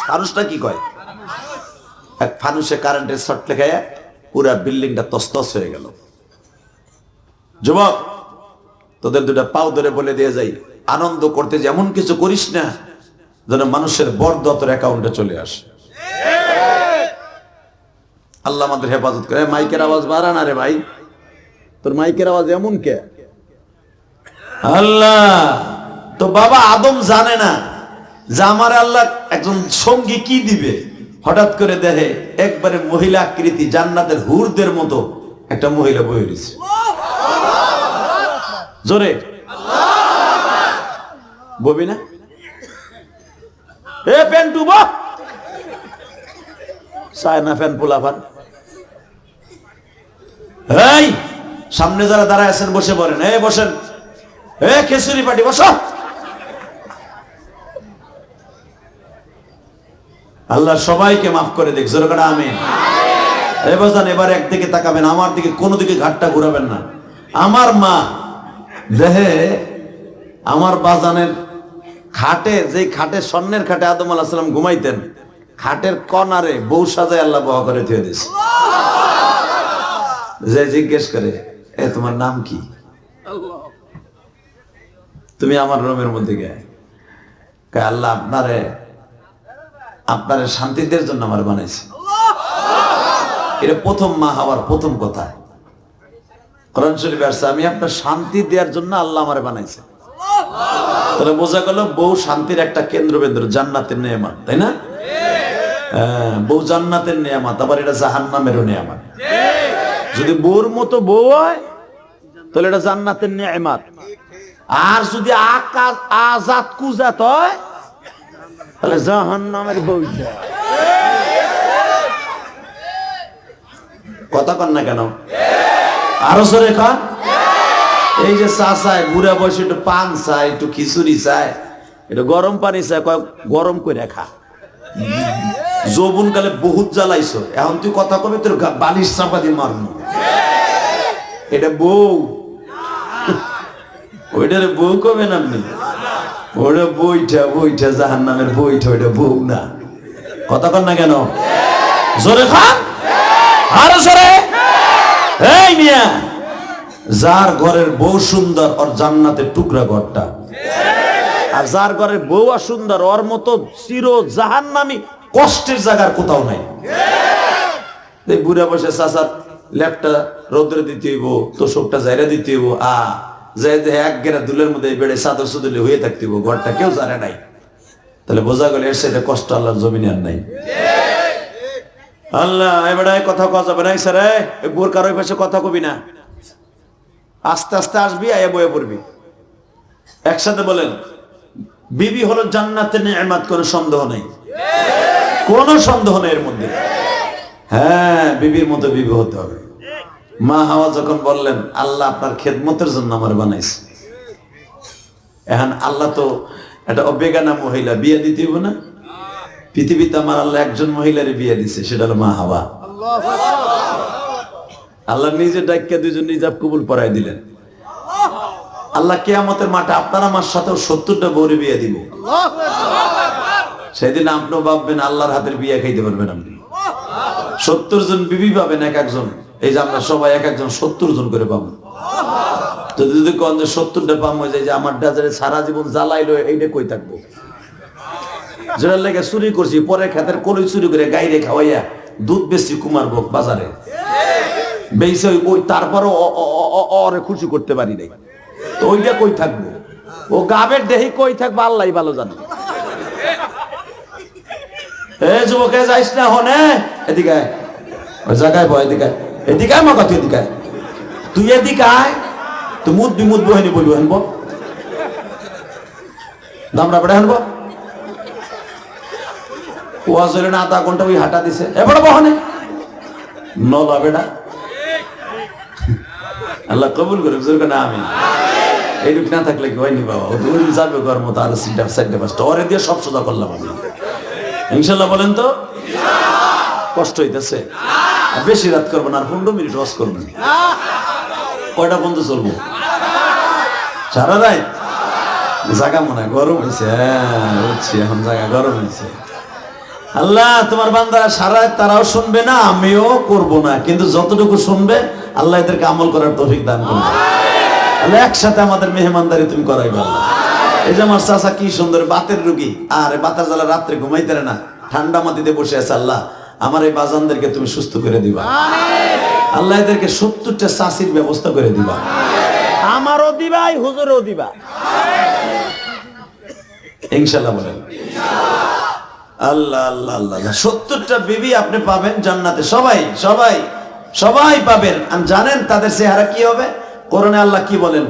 ফানুসটা কি কয়, এক ফানুসে কারেন্টের শর্ট লেখায় পুরা বিল্ডিংটা তছতছ হয়ে গেল। যুবক, তোদের দুটা পাও ধরে বলে দিয়ে যাই, আনন্দ করতে যে এমন কিছু করিস না যেন মানুষের বরদত তোর অ্যাকাউন্টে চলে আসে। আল্লাহ আমাদের হেফাজত করে। মাইকের আওয়াজ বাড়া না রে ভাই, তোর মাইকের আওয়াজ এমন কে? আল্লাহ তো বাবা আদম জানে না যে আমার আল্লাহ একজন সঙ্গী কি দিবে। হঠাৎ করে দেখে একবারে মহিলা আকৃতি জান্নাতের হুরদের মতো একটা মহিলা বয়ে দিছে। জোরে ববি না, এ প্যান টুব সায়না ফ্যান পোলাফান। এই সামনে যারা দাঁড়ায় আছেন বসে পড়েন, এই বসেন, এ খেসুরি পাটি বসো। আল্লাহ সবাইকে মাফ করে দেখ, জোরে করে আমিন। এবার একদিকে তাকাবেন, আমার দিকে কোনো দিকে ঘাটটা ঘুরাবেন না। আমার মা দেহে আমার বাজানের খাটে, যে খাটে স্বর্ণের খাটে আদম আলাইহিস সালাম ঘুমাইতেন, খাটের কনারে বউ সাজায় আল্লাহ বহা করে থুয়ে দিয়েছে। যে জিজ্ঞেস করে, এ তোমার নাম কি? তুমি আমার রুমের মধ্যে গে, আল্লাহ আপনারে শান্তিদের জন্য আমার বানাইছে। এটা প্রথম মা হওয়ার প্রথম কথা। কোরআন শরীফে আসছে, আমি আপনার শান্তি দেওয়ার জন্য আল্লাহ আমারে বানাইছে। তাহলে বোঝা গেল বউ শান্তির একটা কেন্দ্রবিন্দু, জান্নাতের নেয়ামত, তাই না? বউ জান্নাতের নেয়ামত, আবার এটা জাহান্নামেরও নেয়ামত। যদি বউর মতো বউ হয় তাহলে এটা জান্নাতের নেয়ামত, আর যদি আকাশ আজাদ কুজাত হয় তাহলে জাহান্নামের বউ। কথা কন না কেন? আরো জোরে কন। এই যে চা চায়, বুড়া বয়সে একটু পান চায়, একটু খিচুড়ি চায়, একটু গরম পানি চায়, গরম করে খা। যৌবন কালে বহুত জ্বালাইছো, এখন তুই কথা কবি তোর বালিশ চাপা দিয়ে মারবো। এটা বউ, ওইটারে বউ কবেন আপনি? ওটা বইটা জাহান্নামের বইটা, ওইটা বউ না। কথা কন না কেন? জোরে খান, আরো জোরে। এই মিয়া, যার ঘরের বউ সুন্দর ওর জান্নাতের টুকরা ঘরটা, আর যার ঘরের বউ সুন্দর ওর মতো চির জাহান্নামী কষ্টের জায়গার কোথাও নাই। এই বুড়া বসে চাচার ল্যাপটা রোদ্রে দিতে হইব, তোষকটা জায়গা দিতে হইব, এক গেরা দুলের মধ্যে বেড়ে চাদর সুদলে হয়ে থাকতে হইব, ঘরটা কেউ জানে নাই। তাহলে বোঝা গেল এর সাথে কষ্ট আল্লাহর জমিনে আর নাই। আল্লাহ এবারে কথা কওয়া যাবে না স্যার, বোরকার ওই পাশে কথা কবি না, আস্তে আস্তে আসবি, আয়া বয়ে পড়বি। একসাথে বলেন, বিবি হলো জান্নাতের নেয়ামত, কোনো সন্দেহ নেই, কোনো সন্দেহ নেই এর মধ্যে। হ্যাঁ, বিবির মতো বিবি হতে হবে। মা হাওয়া যখন বললেন, আল্লাহ আপনার খেদমতের জন্য আমার বানাইছে, এখন আল্লাহ তো একটা অবেগানা মহিলা বিয়ে দিতে হইব না? পৃথিবীতে আমার আল্লাহ একজন মহিলার বিয়ে দিছে, সেটা হলো মা হাওয়া। আল্লাহ নিজে ডাক্কা দুইজন নিজাব কবুল পড়াই দিলেন। আল্লাহ কিয়ামতের মাঠে আপনার আমার সাথেও 70টা বউরে বিয়ে দিব। সেদিন আপনিও ভাববেন আল্লাহর হাতের বিয়ে খাইতে পারবেন আপনি। 70 জন বিবি পাবেন এক একজন। এই যে আমরা সবাই এক একজন 70 জন করে পাবো। যদি কোন যে 70টা পাম হয়ে যায়, যে আমার ডাজারে সারা জীবন জ্বালাইলো, এইটা কই থাকবো? যেটার লেগে চুরি করছি, পরে খেতের কলই চুরি করে গাইরে খাওয়াইয়া দুধ বেশি কুমারবো বাজারে বেশি, ওই তারপরও ওরে খুশি করতে পারি নাই, তো ওইটা কই থাকবো? ও গাবের দেহি কই থাকবো আল্লাহ ভালো জানে। এ যুবকে যাইস না হনে, এদিকে ওই জায়গায় বয়, এদিকে আমার কথা, এদিকে তুই এদিকে আয়, তুই মুদ বহেনি বলবো, হানবো দামরা বেড়ে হানবো। ওয়াজ হলে না আধা ঘন্টা ওই হাঁটা দিছে, এবার বহনে নলা বেড়া আল্লাহ কবুল করে বুঝুন না আমি এইটুক না থাকলে কি হয়নি বাবা ও দুই যাবে ঘর মতো আর সাইডে পাঁচটা ওরে দিয়ে সব সোজা করলাম আমি ইনশাল্লাহ বলেন তো কষ্ট হইতেছে বেশি রাত করবো না আর 15 মিনিট ওয়াজ করবো কয়টা পর্যন্ত চলবো সারা রাত জায়গা মনে হয় গরম হয়েছে হচ্ছে এখন জায়গা গরম হয়েছে আল্লাহ তোমার বান্দারা সারা রাত তারাও শুনবে না আমিও করব না কিন্তু যতটুকু শুনবে আল্লাহ এদেরকে আমল করার তৌফিক দান করবে আল্লাহ একসাথে আমাদের মেহমানদারি তুমি করাইবে আল্লাহ এই যে আমার চাচা কি সুন্দর বাতের রুগী আর বাতার জ্বালা রাত্রে ঘুমাইতে না ঠান্ডা মাটিতে বসে আছে আল্লাহ আমার এই বাজানদেরকে তুমি সুস্থ করে দিবা আল্লাহ এদেরকে 70টা চাষির ব্যবস্থা করে দিবা আমারও দিবা হুজুরও দিবা ইনশাআল্লাহ বলেন আল্লাহ আল্লাহ আল্লাহ 70টা বিবি আপনি পাবেন জান্নাতে সবাই সবাই সবাই পাবেন আর জানেন তাদের চেহারা কি হবে কোরআনে আল্লাহ কি বলেন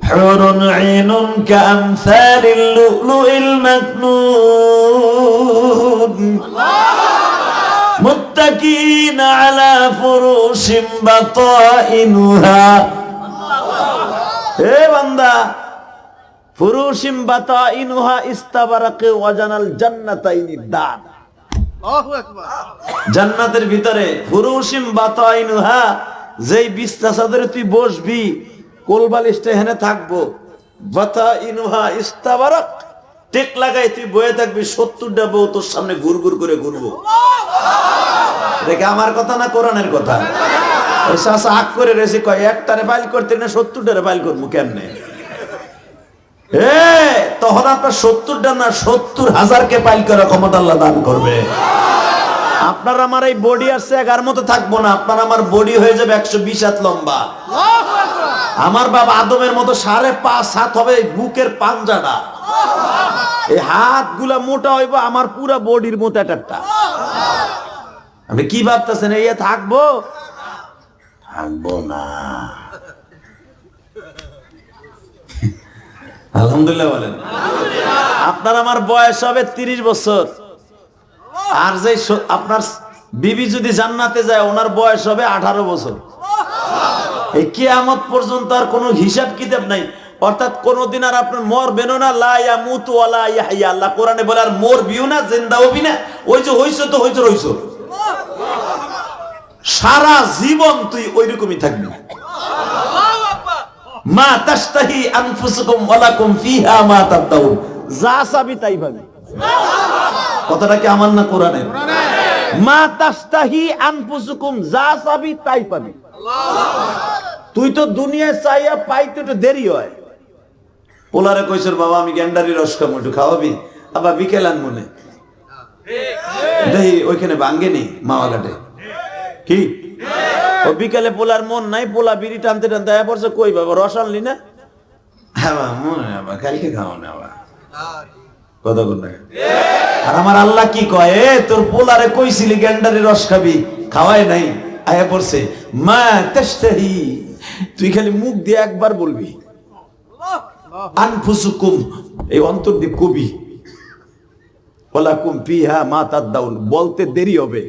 হুরুন আইনুন কামসালিল লুলুইল মাকনুন মুত্তাকিনা আলা ফুরুশিম বাতাইনুহা হে বান্দা ফুরুশিম বাতাইনুহা ইস্তাবারাকে ওয়াজানাল জান্নাতাইনি দান জান্নাতের ভিতরে ফুরুশিম বাতাইনুহা যেই বিছনা চাদরে তুই বসবি কোলবালিশটা এখানে থাকবো বাতাইনুহা ইস্তাবারাক টেক লাগাই তুই বয়ে থাকবি 70টা বউ তোর সামনে ঘুরঘুর করে ঘুরবো দেখে আমার কথা না কোরআনের কথা ওই চাচা আগ করে রেসি কয় একটারে ফাইল করতে না 70টারে ফাইল করবো কেমনে তখন আপনার 70টা না 70,000 কে ফাইল করার ক্ষমতা আল্লাহ দান করবে আপনার আমার এই বডি আর এগার মতো থাকবো না আপনার আমার বডি হয়ে যাবে 120 হাত লম্বা আমার বাবা আদমের মতো 5.5 হাত হবে বুকের পাঞ্জাটা এই হাত গুলা মোটা হইব আমার পুরা বডির মতো একটা আপনি কি ভাবতেছেন এই থাকবো থাকবো না আলহামদুলিল্লাহ বলেন আপনার আমার বয়স হবে 30 বছর আর যে আপনার বিবি যদি জান্নাতে যায় ওনার বয়স হবে 18 বছর এই কিয়ামত পর্যন্ত আর কোনো হিসাব কিতাব নাই অর্থাৎ কোনদিন আর আপনার মরবেনও না লা ইয়ামুতু ওয়ালা ইয়াহইয়া আল্লাহ কোরআনে বলে আর মরবিও না জিন্দা হবি না ওই যে হইছো তো হইছো সারা জীবন তুই ওইরকমই থাকবি মা তাশতাহি আনফুসুকুম ওয়ালাকুম ফিহা মা তাদাউন যা চাবি তাই পাবি কথাটা কি আমার না কোরআনের মা তাশতাহি আনফুসুকুম যা চাবি তাই পাবি তুই তো দুনিয়ায় চাইয়া পাইতে একটু দেরি হয় পোলারে কইছর বাবা আমি গ্যান্ডারি রস খাবো একটু খাওয়াবি আবার বিকেল আন মনে দেই ওইখানে ভাঙ্গেনি মাওয়া ঘাটে কি ও বিকেলে পোলার মন নাই পোলা বিড়ি টানতে টানতে আয়া পড়ছে কই বাবা রস আনলি না হ্যাঁ মনে আবার কালকে খাওয়া না আবার কথা বল না আর আমার আল্লাহ কি কয় তোর পোলারে কইছিলি গ্যান্ডারি রস খাবি খাওয়াই নাই আয়া পড়ছে মা তাশতাহি তুই খালি মুখ দিয়ে একবার বলবি আনফুসুকুম এই অন্তর দিয়ে কবি ওয়ালাকুম ফিহা মা তাদাউন বলতে দেরি হবে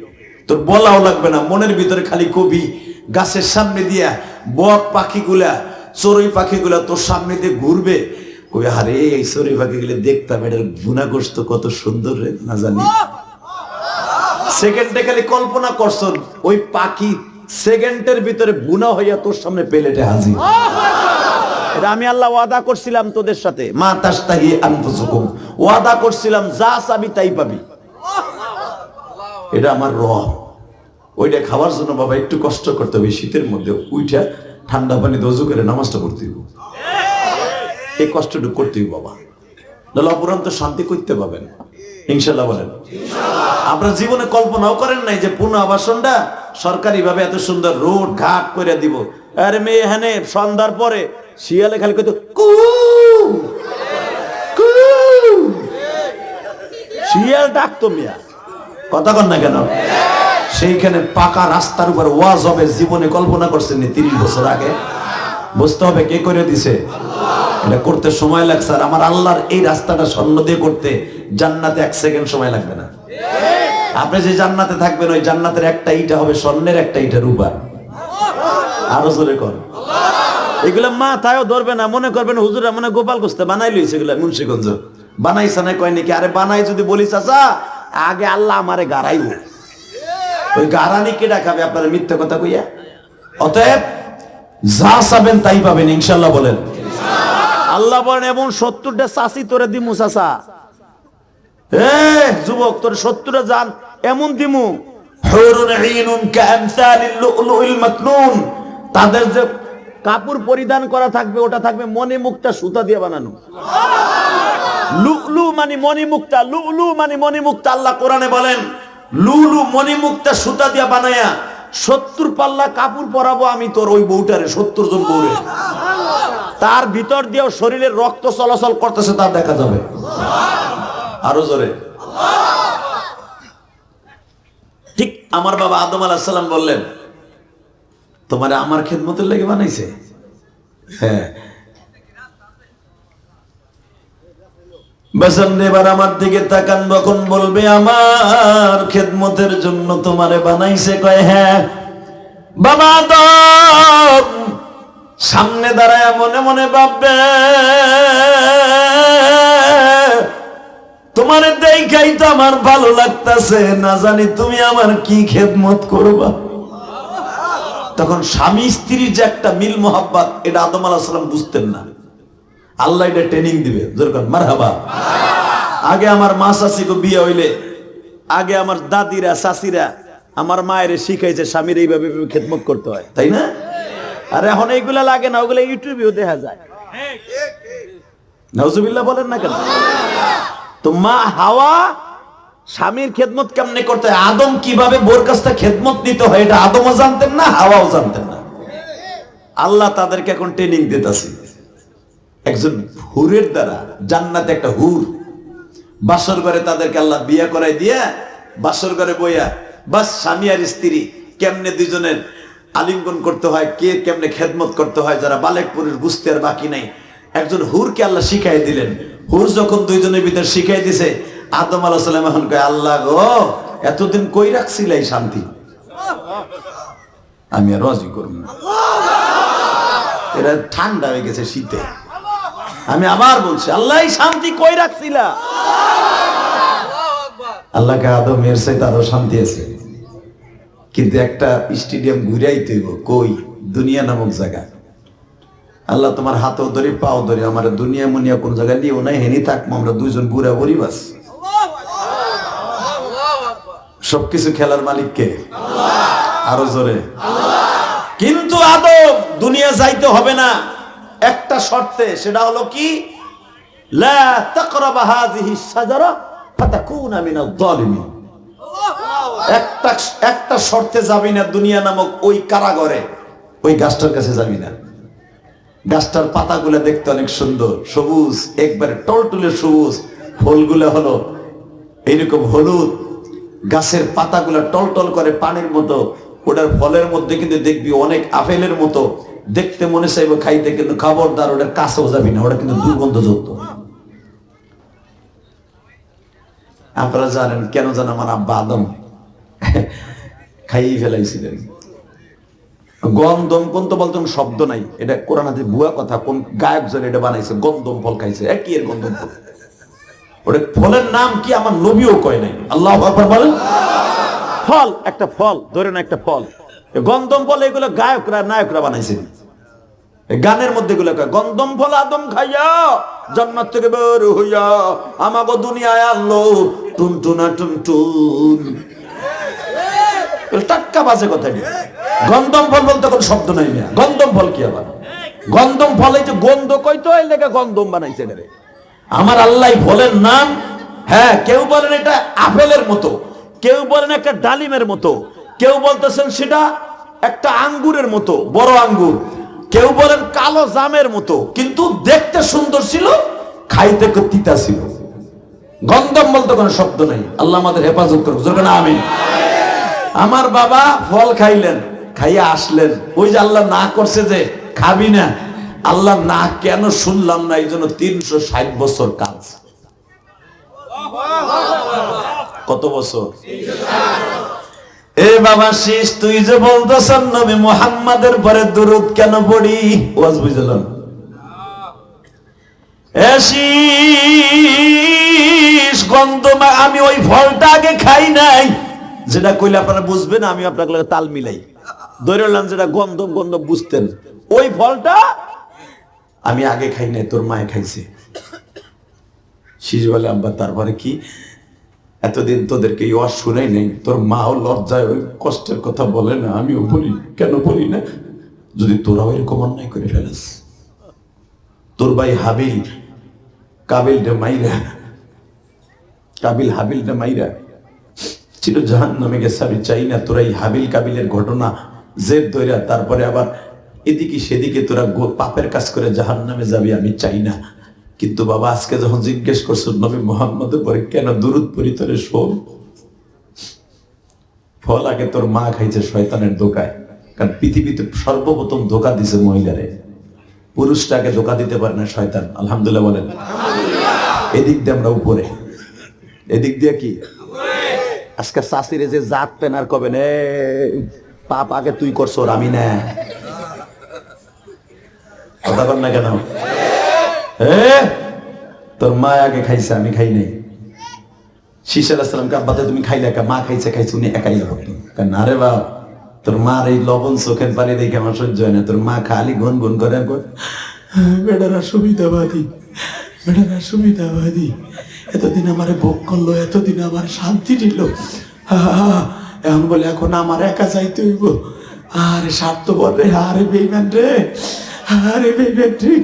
তোর বলাও লাগবে না মনের ভিতরে খালি কবি গাছের সামনে দিয়া বক পাখিগুলা চড়ুই পাখিগুলা তোর সামনে দিয়ে ঘুরবে কই আরে এই চড়ুই পাখিগুলো দেখতাম এটার ভুনা গোশত কত সুন্দর রে না জানি সেকেন্ডে খালি কল্পনা করছ ওই পাখি সেকেন্ডের ভিতরে ভুনা হইয়া তোর সামনে প্লেটে হাজির এটা আমি আল্লাহ ওয়াদা করছিলাম তোদের সাথে মা তাশতাহি আনফুসুকুম ওয়াদা করছিলাম যা চাবি তাই পাবি এটা আমার রব ওইটা খাওয়ার জন্য বাবা একটু কষ্ট করতে হবে শীতের মধ্যে উইঠা ঠান্ডা পানি দজু করে নামাজটা পড়তে হইব এই কষ্টটুকু করতে হইব বাবা নাহলে অপরান্ত শান্তি করতে পাবেন ইনশাল্লাহ বলেন আপনার জীবনে কল্পনাও করেন নাই যে পুনর্বাসনটা সরকারি ভাবে এত সুন্দর রোড ঘাট করে দিব আরে মেয়ে এখানে সন্ধ্যার পরে শিয়ালে খালি কত কু কু শিয়াল ডাকতো মিয়া কথা কন না কেন সেইখানে পাকা রাস্তার উপর ওয়াজ হবে জীবনে কল্পনা করছেন 30 বছর আগে বুঝতে হবে কে করে দিছে এটা করতে সময় লাগছে আর আমার আল্লাহর এই রাস্তাটা স্বর্ণ দিয়ে করতে জান্নাতে 1 সেকেন্ড সময় লাগবে না আপনি যে জান্নাতে থাকবেন ওই জান্নাতের একটা ইটা হবে স্বর্ণের একটা ইটা রূপার আরো জোরে কর এগুলা মাথায়ও ধরবে না, মনে করবেন হুজুরা মনে গোপাল কুস্তে বানাই লইছে এগুলা মুন্সিগঞ্জ। বানাইছে না কয় নাকি? আরে বানাই যদি বলি চাচা আগে আল্লাহ আমারে গাড়াইব, ওই গাড়ানি কে ডাকাবে আপনারা মিথ্যা কথা কইয়া? অতএব যা চাবেন তাই পাবেন ইনশাআল্লাহ বলেন। আল্লাহ বলেন এমন 70টা চাষি তোরে দিমু চাচা। এ যুবক তোর 70টা জান এমন দিমু। হুরুন ঈনুন কাআমসালিল লুলুল মাকনুন, তাদের যে কাপড় পরিধান করা থাকবে ওটা থাকবে মণিমুক্তা সুতা দিয়ে বানানো। লুলু মানে মণিমুক্তা, লুলু মানে মণিমুক্তা। আল্লাহ কোরআনে বলেন লুলু মণিমুক্তা সুতা দিয়ে বানায়া 70 পাল্লা কাপড় পরাবো আমি তোর ওই বউটারে, 70 জন বউরে। তার ভিতর দিয়েও শরীরের রক্ত চলাচল করতেছে তা দেখা যাবে। আরো জোরে। ঠিক আমার বাবা আদম আলাইহিস সালাম বললেন তোমারে আমার খেদমতের লাগি বানাইছে। হ্যাঁ বেসন এবার আমার দিকে তাকান, যখন বলবে আমার খেদমতের জন্য তোমারে বানাইছে, কয় হ্যাঁ। বাবা আদম সামনে দাঁড়ায় মনে মনে ভাববে তোমারে দেখাই তো আমার ভালো লাগতাছে, না জানি তুমি আমার কি খেদমত করবা। তখন স্বামী স্ত্রীর যে একটা মিল মোহাব্বত, এটা আদম আলাইহিস সালাম বুঝতেন না। আল্লাহ এটা ট্রেনিং দিবে। যেরকম মারহাবা। আগে আমার মা চাচিকে বিয়ে হইলে আগে আমার দাদিরা চাচিরা আমার মায়ের শিখাইছে স্বামীর এইভাবে খেদমত করতে হয়, তাই না? আর এখন এইগুলা লাগে না, ওগুলা ইউটিউবেও দেখা যায়। নাউজুবিল্লাহ বলেন না কেন? তো মা হাওয়া স্বামীর খেদমত কেমনে করতে হয়, আদম কিভাবে বোর কাছ থেকে খেদমত নিতে হয়, এটা আদমও জানতেন না, হাওয়াও জানতেন না। আল্লাহ তাদেরকে এখন ট্রেনিং দিতেছে। একজন হুরের দ্বারা, জান্নাতে একটা হুর, বাসর ঘরে তাদেরকে আল্লাহ বিয়ে করাই দিয়া বাসর ঘরে বইয়া বাস স্বামী আর স্ত্রী কেমনে দুইজনের আলিঙ্গন করতে হয়, কে কেমনে খেদমত করতে হয়, যারা বালেক পুরুষ বুঝতে আর বাকি নাই। একজন হুরকে আল্লাহ শিখাই দিলেন। হুর যখন দুইজনের ভিতর শিখাই দিছে, আদম আলাইহিস সালাম এখন কয় আল্লাহ গো এতদিন কই রাখছিলাই শান্তি, আমি আর রাজি করব না। এরা ঠান্ডা হয়ে গেছে শীতে। আমি আবার বলছি আল্লাহ শান্তি কই রাখছিলা? আল্লাহকে আদমের চাইতে আরো শান্তি আছে, কিন্তু একটা স্টেডিয়াম ঘুরাই তৈব কই দুনিয়া নামক জায়গা। আল্লাহ তোমার হাতও ধরি পাও ধরি আমার দুনিয়া মুনিয়া কোন জায়গায় নিয়েও নাই, হেনি থাকবো আমরা দুইজন বুড়া বড়ি বাস। সবকিছু খেলার মালিক কে? আরো জোরে। কিন্তু আদম দুনিয়া যাইতে হবে না একটা শর্তে, সেটা হলো কি লা তাকরাবা হাযিহি শাজারা ফাতাকুনা মিনাল যালিমিন। একটা শর্তে যাবি না দুনিয়া নামক ওই কারাগারে, ওই গাছটার কাছে যাবি না। গাছটার পাতাগুলো দেখতে অনেক সুন্দর, সবুজ, একবারে টলটলে সবুজ, ফুলগুলো হলো এইরকম হলুদ, গাছের পাতাগুলো টলটল করে পানির মতো, ওটার ফলের মধ্যে কিন্তু দেখবি অনেক আপেলের মতো দেখতে মনে চাইবে খাইতে, কিন্তু খবরদার ওটার কাছেও যাবি না, ওটা কিন্তু দুর্গন্ধযুক্ত। আপনারা জানেন কেন জান আমার আব্বা আদম খাইয়ে ফেলাইছিলেন। গন্ধম কোন তো বলতাম শব্দ নাই, এটা কোরআন হাদিস ভুয়া কথা, কোন গায়ক জন এটা বানাইছে, গন্ধম ফল খাইছে। একই এর গন্ধম ফল, ওটা ফলের নাম কি আমার নবীও কয় নাই। আল্লাহু আকবার বলেন। ফল একটা ফল, ধরেন একটা ফল, গন্ধম ফল, এগুলো গায়করা নায়করা বানাইছে। গানের মধ্যে গুলো কয় গন্ধম ফল আদম খাইয়া জান্নাত থেকে বের হইয়া আমাগো দুনিয়ায় আনলো টুনটুনা টুনটুন। টাটকা বাজে কথা। গন্ধম ফল বলতে কোনো শব্দ নাই না। গন্ধম ফল কি আবার? গন্ধম ফল এই যে গন্ধ কইতো এই লেগে গন্ধম বানাইছে রে। আমার আল্লাহ ফলের নাম, হ্যাঁ কেউ বলেন এটা আপেলের মতো, কেউ বলেন একটা ডালিমের মতো, কেউ বলতেছেন সেটা একটা আঙ্গুরের মতো, বড় আঙ্গুর, কেউ বলেন কালো জামের মতো, কিন্তু দেখতে সুন্দর ছিল, খাইতে তিতা ছিল। গন্ধম বলতে কোনো শব্দ নাই। আল্লাহ আমাদের হেফাজত করুক, জোরে না আমিন। আমার বাবা ফল খাইলেন, খাইয়া আসলেন, ওই যে আল্লাহ না করছে যে খাবি না, আল্লাহ না কেন শুনলাম না, এই জন্য 360 বছর কাজ। কত বছর? এ বাবা শীষ, তুই যে বলতেছেন নবী মুহাম্মাদের পরে দুরূদ কেন পড়ি, ওয়াজ বুঝলাম। এ শীষ, গন্ধ আমি ওই ফলটা আগে খাই নাই, যেটা কইলে আপনারা বুঝবেন, আমি আপনাকে লগে তাল মিলাই ধরলাম, যেটা গন্ধ গন্ধ বুঝতেন, ওই ফলটা আমি আগে খাই নাই, তোর মায়ে খাইছে। শীষ বলে আব্বা তারপরে কি, এতদিন তোদেরকে এই ওয়াজ শুনাই নাই, তোর মাও লজ্জায় ওই কষ্টের কথা বলে না, আমিও বলি কেন বলি না, যদি তোরাও এরকম অন্যায় করে ফেলাস। তোর ভাই হাবিল কাবিলটা মাইরা, কাবিল হাবিলটা মাইরা ছিল জাহান্নামে গেছে। আমি চাই না তোরা এই হাবিল কাবিলের ঘটনা জেদ ধইরা তারপরে আবার এদিকে সেদিকে তোরা পাপের কাজ করে জাহান্নামে যাবি, আমি চাই না। কিন্তু বাবা আজকে যখন জিজ্ঞেস করছো নবী মুহাম্মদের পরে কেন দুরূদ পড়ি, তোরে শোন, ফল আগে তোর মা খাইছে শয়তানের ধোকায়। কারণ পৃথিবীতে সর্বপ্রথম ধোকা দিছে মহিলারে, পুরুষটাকে ধোকা দিতে পারে না শয়তান। আলহামদুলিল্লাহ বলেন। এদিক দিয়ে আমরা উপরে, এদিক দিয়ে কি আজকে শাশিরে যে জাত পেন আর কবেন এ পাপ আগে তুই করছো আমি না, কথা বল না কেন? তোর মা আগে খাইছে, আমি খাই নাই। শীষ আলাইহিস সালামকে আব্বাতে তুমি খাইলে একা, মা খাইছে খাইছে উনি একাই করতো। কারণ আরে বাপ, তোর মার এই লবণ চোখের পানি দেখে আমার সহ্য হয় না। তোর মা খালি গুন গুন করে বেটারা সুবিধাবাদী, বেটারা সুবিধাবাদী, এতদিন আমারে ভোগ করলো, এতদিন আমার শান্তি দিল, এখন বলে এখন আমার একা যাইতে হইব। আরে স্বার্থপর রে, আরে বেইমান রে, আরে বেইমান রে,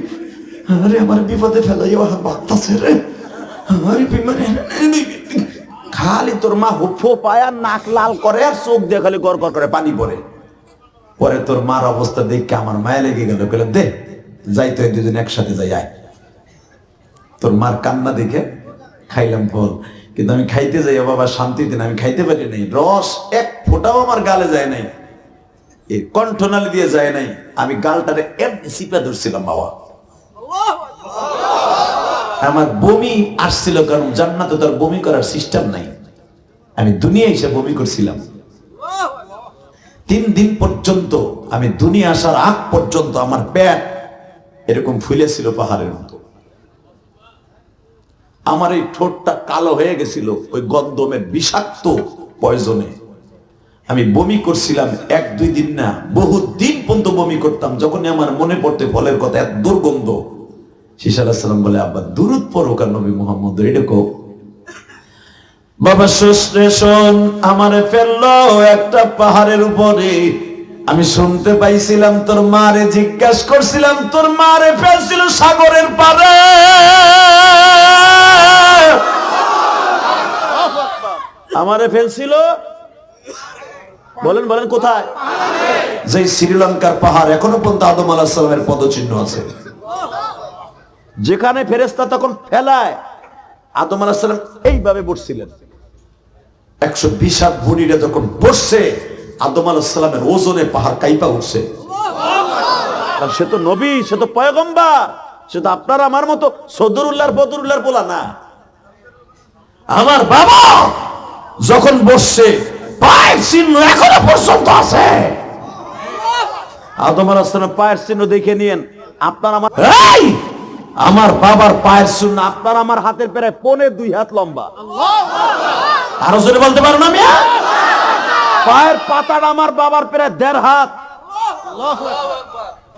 আরে আমার বিপদে ফেলাইও বাগতাছে রে, আরে বেইমান। খালি তোর মা হুফো পায়া নাক লাল করে আর চোখ দিয়ে খালি গড় গড় করে পানি পড়ে। পরে তোর মার অবস্থা দেখে আমার মায়া লেগে গেল, বলে দে যাইতে হয় দুজন একসাথে যাই আয়। তোর মার কান্না দেখে খাইলাম ফল, কিন্তু আমি খাইতে যাই বাবা শান্তিতে না, আমি খাইতে পারি নাই। রস এক ফোঁটাও আমার গালে যায় নাই, এই কণ্ঠনালী দিয়ে যায় নাই। আমি গালটারে এমনি চিপে ধরছিলাম বাবা, আমার বমি আসছিল, কারণ জান্নাতে তার বমি করার সিস্টেম নাই। আমি দুনিয়া এসে বমি করছিলাম 3 দিন পর্যন্ত। আমি দুনিয়া আসার আগ পর্যন্ত আমার পেট এরকম ফুলেছিল পাহাড়ের মতো। আমার এই ঠোঁটটা কালো হয়ে গেছিল ওই গন্ধমের বিষাক্ত পয়জনে। আমি বমি করছিলাম 1-2 দিন না, বহুত দিন পর্যন্ত বমি করতাম। যখনই আমার মনে পড়তে ফলের কথা, এত দুর্গন্ধ। শীষ আলাইহিস সালাম বলে আব্বা দুরূদ পড়ো কার নবী মুহাম্মদ, এটা কও। বাবা শোন, আমারে ফেললো একটা পাহাড়ের উপরে, আমি শুনতে পাইছিলাম তোর মারে জিজ্ঞাসা করছিলাম, তোর মারে ফেলছিল সাগরের পারে। আমারে ফেলছিল, বলেন বলেন কোথায়? যে শ্রীলঙ্কার পাহাড়, এখনো পর্যন্ত আদম আলাইহিস সালামের পদচিহ্ন আছে। যেখানে ফেরেশতা তখন ফেলায়, আদম আলাইহিস সালাম এইভাবে বসছিলেন। 120 হাত ভুঁড়িটা যখন বসছে, আদম আলাইহিস সালামের ওজনে পাহাড় কাইপা উঠছে। আর সে তো নবী, সে তো পয়গম্বর, সে তো আপনার আমার মতো সদরুল্লাহর বদরুল্লাহর বলা না। আমার বাবা যখন বসছে, পায়ের চিহ্ন এখনো পর্যন্ত আছে। আদম আলাইহিস সালামের পায়ের চিহ্ন দেখে নিয়েন। আপনার আমার, এই আমার বাবার পায়ের চিহ্ন আপনার আমার হাতের প্রায় 2.25 হাত লম্বা। আরো জোরে বলতে পারো না মিয়া? পায়ের পাতাটা আমার বাবার প্রায় 1.5 হাত।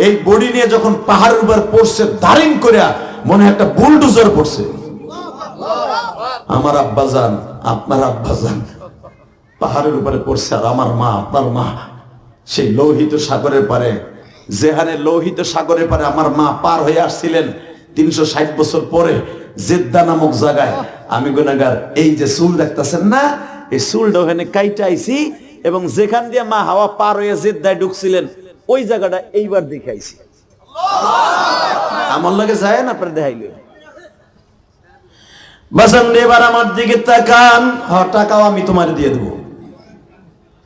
এই বডি নিয়ে যখন পাহাড়ের উপর পড়ছে, দাঁড়িং করে মনে হয় একটা বুলডোজার পড়ছে। আমার আব্বাজান, আপনার আব্বাজান পাহাড়ের উপরে পড়ছে, আর আমার মা, আপনার মা সেই লোহিত সাগরের পারে, যেখানে লোহিত সাগরের পারে আমার মা পার হয়ে আসছিলেন 360 বছর পরে জেদ্দা নামক জায়গায়। আমি গুনাহগার, এই যে চুল দেখতেছেন না, এই চুলটা ওখানে কাইটা আইছি, এবং যেখান দিয়ে মা হাওয়া পার হয়ে জেদ্দায় ঢুকছিলেন ওই জায়গাটা এইবার দেখে আইছি। আমার লাগে যায় না, আপনার দেখাইলে বাসান এবার আমার দিকে তাকান। টাকাও আমি তোমার দিয়ে দেবো।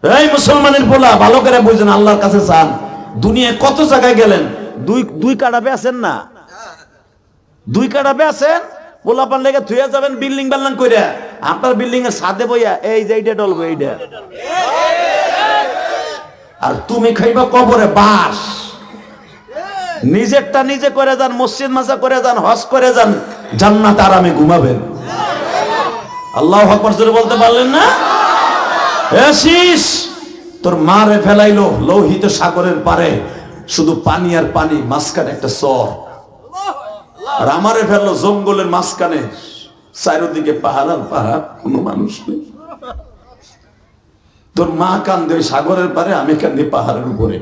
এই মুসলমানের পোলা, ভালো করে বুঝেন, আল্লাহর কাছে চান। দুনিয়ায় কত জায়গায় গেলেন, দুই কাটা বেছেন না, 2 কাটা বেছেন, পোলাপান লেগে থুয়ে যাবেন বিল্ডিং বাল্লান কইরা। আপনার বিল্ডিং এর ছাদে বইয়া এই যে এইটা ডলবো, এইটা আর তুমি খাইবা কবরে বাস। নিজেরটা নিজে করে যান, মসজিদ মাসা করে যান, হজ করে যান, জান্নাতে আরামে ঘুমাবেন। আল্লাহু আকবার জোরে বলতে পারলেন না? এসিস তোর মারে ফেলাইলো লোহিত সাগরের পারে, শুধু পানি আর পানি, মাঝখানে একটা চর। আর আমারে ফেললো জঙ্গলের মাঝখানে, চারিদিকে পাহাড় আর পাহাড়, কোনো মানুষ নেই। তোর মা কান্দে সাগরের পারে, আমি কান্দি পাহাড়ের উপরে।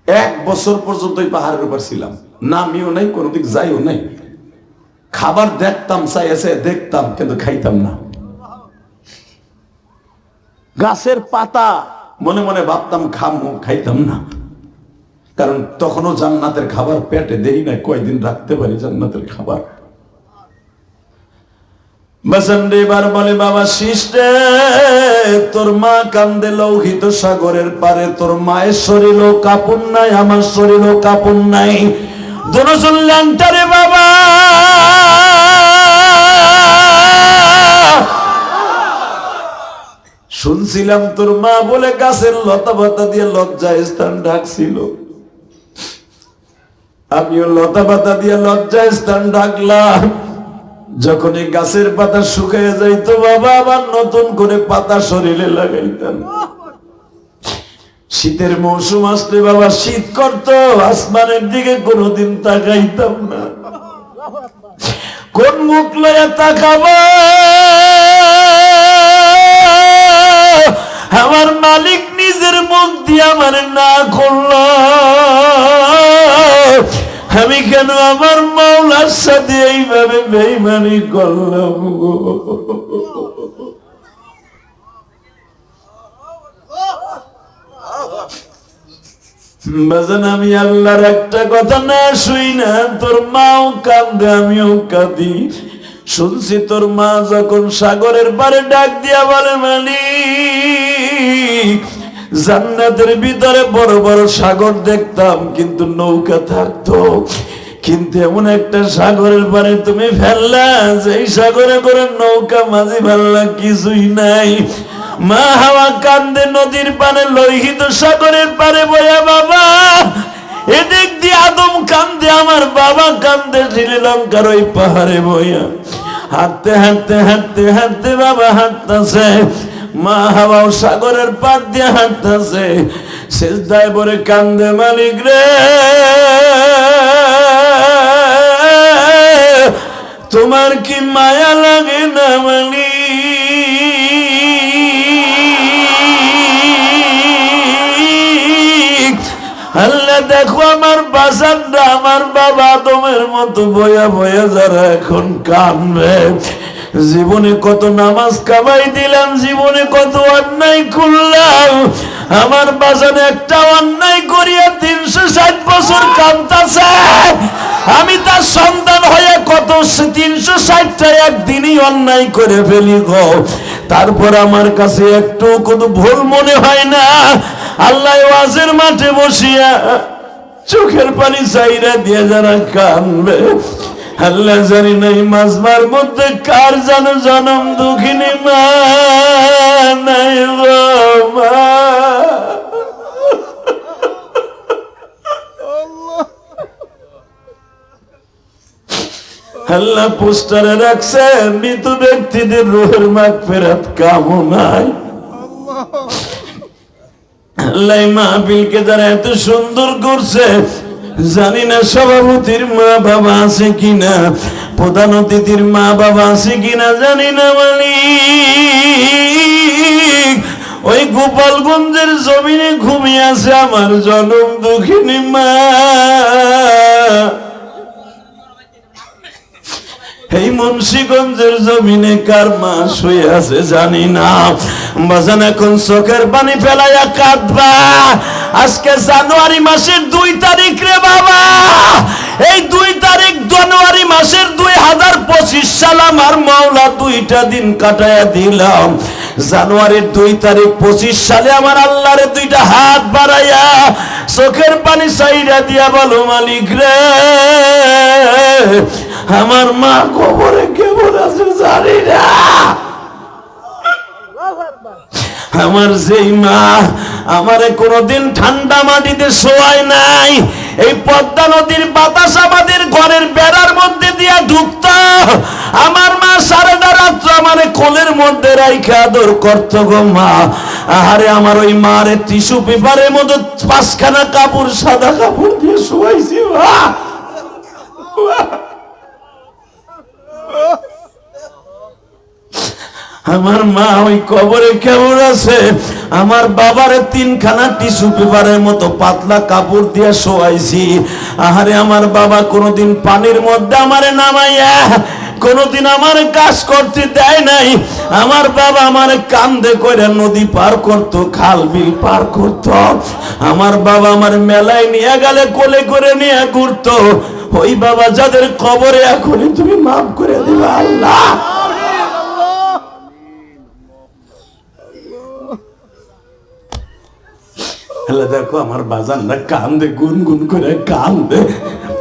1 বছর পর্যন্ত ওই পাহাড়ের উপর ছিলাম, নামিও নাই, কোনোদিক যাইও নাই। খাবার দেখতাম, চাইছে দেখতাম, কিন্তু খাইতাম না। গাছের পাতা মনে মনে ভাবতাম খামো, খাইতাম না। কারণ তখনও জান্নাতের খাবার পেটে দেই না, কয়দিন রাখতে পারি জান্নাতের খাবার। বাসান্ডে এবার বলে, বাবা শিষ্টে, তোর মা কান্দে লোহিত সাগরের পারে, তোর মায়ের শরীরও কাপড় নাই, আমার শরীরও কাপড় নাই, দুজন ল্যাংটারে বাবা। শুনছিলাম তোর মা বলে গাছের লতা পাতা দিয়ে লজ্জা স্থান ঢাকছিল, আমিও লতা পাতা দিয়ে লজ্জা স্থান ঢাকলাম। যখন এই গাছের পাতা শুকিয়ে যাইতো বাবা, আবার নতুন করে পাতা শরীরে লাগাইতাম। শীতের মৌসুম আসলে বাবা শীত করতো, আসমানের দিকে কোনোদিন তাকাইতাম না। কোন মুখ লইয়া তাকাবো? আমার মালিক নিজের মুখ দিয়ে আমার না করলো, আমি কেন আমার মাওলার সাথে এইভাবে বেঈমানি করলাম? বাজান, আমি আল্লাহর একটা কথা না শুই না, তোর মাও কান্দে, আমিও কাঁদি। শুনছি তোর মা যখন সাগরের পারে ডাক দিয়া বলে, মালিক, জান্নাতের ভিতরে বড় বড় সাগর দেখতাম, কিন্তু নৌকা থাকতো, কিন্তু এমন একটা সাগরের পারে তুমি ফেললা, যেই সাগরে করে নৌকা মাঝি ফেললা, কিছুই নাই। মা হাওয়া কান্দে নদীর পানে, লোহিত সাগরের পারে বয়া বাবা। এদিক দিয়ে আদম কান্দে, আমার বাবা কান্দে শ্রীলঙ্কার ওই পাহাড়ে বইয়া। হাঁটতে হাঁটতে হাঁটতে হাঁটতে বাবা হাঁটতেছে, মা হাওয়াও সাগরের পার দিয়ে হাঁটতেছে, সেজদায় পড়ে কান্দে, মালিক রে, তোমার কি মায়া লাগে না মালিক? আল্লাহ দেখো আমার বাসানরা, আমার বাবা আদমের মতো বয়া বয়া যারা এখন কাঁদবে। জীবনে কত নামাজ কামাই দিলাম, জীবনে কত অন্যায় করলাম, আমার বাজানে একটা অন্যায় করিয়া 360 বছর কাঁদতাছে। আমি তার সন্তান হয়ে কত 360টা একদিনই অন্যায় করে ফেলি গো, তারপর আমার কাছে একটু কত ভুল মনে হয় না। আল্লাহ ওয়াজের মাঠে বসিয়া চোখের পানি চাইরা দিয়ে যারা কাঁদবে, আল্লাহ জানি নাই মাজমার মধ্যে কার যেন জনম দুঃখিনী মা নাই গো মা। আল্লাহ পোস্টারে রাখছে মৃত ব্যক্তিদের রুহের মাগফিরাত কামনায়। আল্লাহ মাহফিলকে যারা এত সুন্দর করছে, জানি না সভাপতির মা বাবা আছে কিনা, প্রধান অতিথির মা বাবা আছে কিনা জানি না, মালিক ওই গোপালগঞ্জের জমিনে ঘুমিয়ে আছে আমার জনম দুঃখিনী মা। এই মুন্সিগঞ্জের জমিনে কার মা শুয়ে আছে জানি না, বাজান এখন চোখের পানি ফেলাইয়া কাঁদবা। আজকে জানুয়ারি মাসের 2 তারিখ রে বাবা, এই 2 তারিখ জানুয়ারি মাসের 2025 সাল আমার মাওলা 2টা দিন কাটায়া দিলাম। জানুয়ারির 2 তারিখ 25 সালে আমার আল্লাহরে 2টা হাত বাড়াইয়া চোখের পানি চাইরা দিয়া বলো, মালিক রে, আমার মা কবরে কেমন আছে জানি না, আমার যেই মা আমারে কোনোদিন ঠান্ডা মাটিতে শোয়ায় নাই, এই পদ্মা নদীর বাতাস আমাদের ঘরের বেড়ার মধ্যে দিয়া ঢুকত। আমার মা সারাটা রাত্র আমারে কোলের মধ্যে রাইখা আদর করত গো মা। আহারে আমার ওই মারে টিস্যু পেপারের মতো 5খানা কাপড়, সাদা কাপড় দিয়ে শোয়াইছি মা। আমার মা ওই কবরে কেমন আছে, আমার বাবারে 3খানা টিস্যু পেপারের মতো পাতলা কাপড় দিয়ে শোয়াইছি। আহারে আমার বাবা কোনোদিন পানির মধ্যে আমারে নামাইয়া কোনোদিন আমার কাজ করতে দেয় নাই। আমার বাবা আমার কান্দে করে নদী পার করতো, খাল বিল পার করতো। আমার বাবা আমার মেলায় নিয়ে গেলে কোলে করে নিয়ে ঘুরতো। ওই বাবা যাদের কবরে এখনই তুমি মাফ করে দিবে আল্লাহ। দেখো আমার বাজানরা কান্দে, গুনগুন করে কান্দে।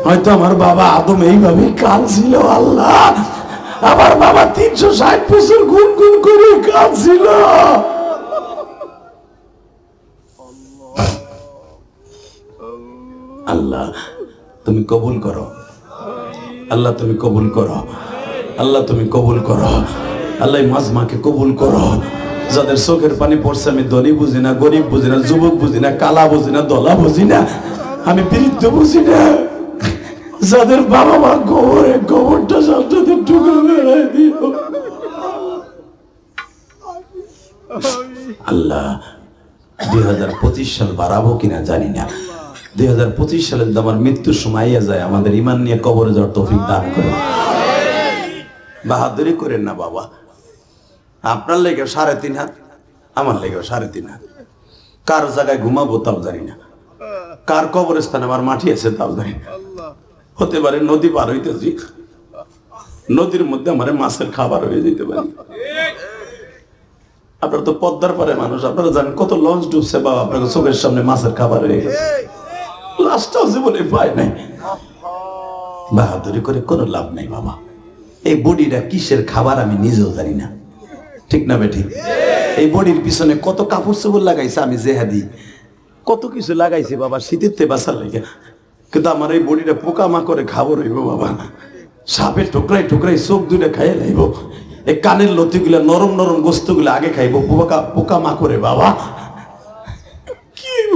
হয়তো আমার বাবা আদম এইভাবে কাঁদছিল আল্লাহ। আমার বাবা 360 বছর গুনগুন করে কাঁদছিল। আল্লাহ তুমি কবুল করো, আল্লাহ তুমি কবুল করো, আল্লাহ তুমি কবুল করো, আল্লাহ মাজমাকে কবুল করো। যাদের চোখের পানি পড়ছে, আমি ধনী বুঝি না, গরিব বুঝি না, যুবক বুঝি না, কালা বুঝি না, দলা বুঝি না, আমি বৃদ্ধ বুঝি না, যাদের বাবা মা গোবরে গোবরটা সবটাতে টুকরো বেড়াই দিও আল্লাহ। 2025 সাল বাড়াবো কিনা জানি না, 2025 সালে আমার মৃত্যুর সময় যায়, আমাদের ইমান নিয়ে কবরে যাওয়ার তৌফিক দান করো। বাহাদুরি করেন না বাবা, আপনার লেগে 3.5 হাত, আমার লেগে 3.5 হাত। কার জায়গায় ঘুমাবো তাও জানি না, কার কবরস্থানে আমার মাটি আছে তাও জানি না। হতে পারে নদী পার হইতেছি, নদীর মধ্যে আমার মাছের খাবার হয়ে যেতে পারে। আপনারা তো পদ্মার পারে মানুষ, আপনারা জানেন কত লঞ্চ ডুবছে বাবা, আপনার চোখের সামনে মাছের খাবার হয়ে গেছে, লাশটাও জীবনে পায় নাই। বাহাদুরি করে কোনো লাভ নাই বাবা। এই বডিটা কিসের খাবার আমি নিজেও জানি না, ঠিক না বেঠিক? এই বডির পিছনে কত কাপড় চোপড় লাগাইছে, আমি জেহাদি কত কিছু লাগাইছি বাবা শীতের বাঁচার লেগে, কিন্তু আমার এই বডিটা পোকা মাকড়ে খাবো রইব বাবা। সাপে ঠোকরাই ঠোকরাই চোখ দুইটা খাইয়ে লাইব, এই কানের লতিগুলা নরম নরম গোস্তগুলো আগে খাইব, পোকা পোকা মাকড়ে বাবা। কি হইব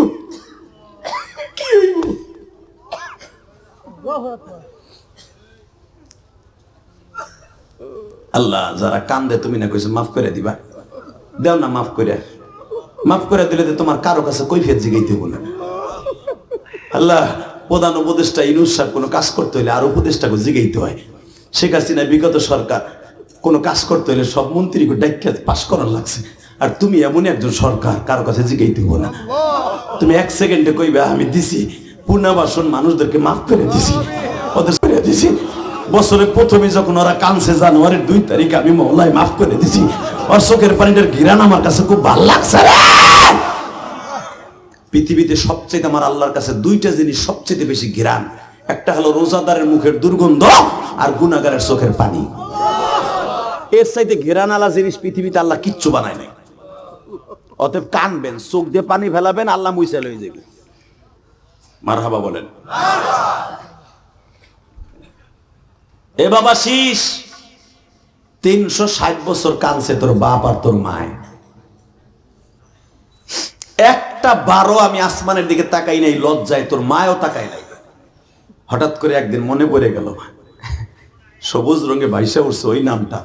কি হইব? আল্লাহ যারা কান্দে তুমি না কইছো মাফ করে দিবা, দেও না মাফ করে, মাফ করে দিলে তোমার কারো কাছে কৈফিয়ত জিগাইতে হবো না। আল্লাহ প্রধান উপদেষ্টা ইউনূস সাহেব কোনো কাজ করতে হইলে আর উপদেষ্টাকে জিগাইতে হয়। শেখ হাসিনা বিগত সরকার কোনো কাজ করতে হইলে সব মন্ত্রীকে ডাইকা পাস করার লাগছে, আর তুমি এমন একজন সরকার কারো কাছে জিগাইতে হবো না। তুমি 1 সেকেন্ডে কইবে আমি দিছি পুনর্বাসন, মানুষদেরকে মাফ করে দিছি, ওদের করে দিছি। বছরের প্রথমে যখন ওরা কানছে জানুয়ারির 2 তারিখে আমি মহল্লায় মাফ করে দিছি, ওর চোখের পানিটার ঘিরান আমার কাছে খুব ভালো লাগছে রে। পৃথিবীতে সবচেয়ে আমার আল্লাহর কাছে 2টা জিনিস সবচেয়ে বেশি ঘিরান, একটা হলো রোজাদারের মুখের দুর্গন্ধ আর গুনাহগারের চোখের পানি। এর চাইতে ঘিরান আলা জিনিস পৃথিবীতে আল্লাহ কিচ্ছু বানায় নাই। অতএব কানবেন, চোখ দিয়ে পানি ফেলাবেন, আল্লাহ মুইসা লয়ে যাবে। মারহাবা বলেন। এ বাবা শীষ 360 বছর কানছে তোর বাপ আর তোর মায়, একটা বারো আমি আসমানের দিকে তাকাই নাই লজ্জায়, তোর মায়ও তাকাই নাই। হঠাৎ করে একদিন মনে পড়ে গেল সবুজ রঙে ভাইসা উঠছে ওই নামটা,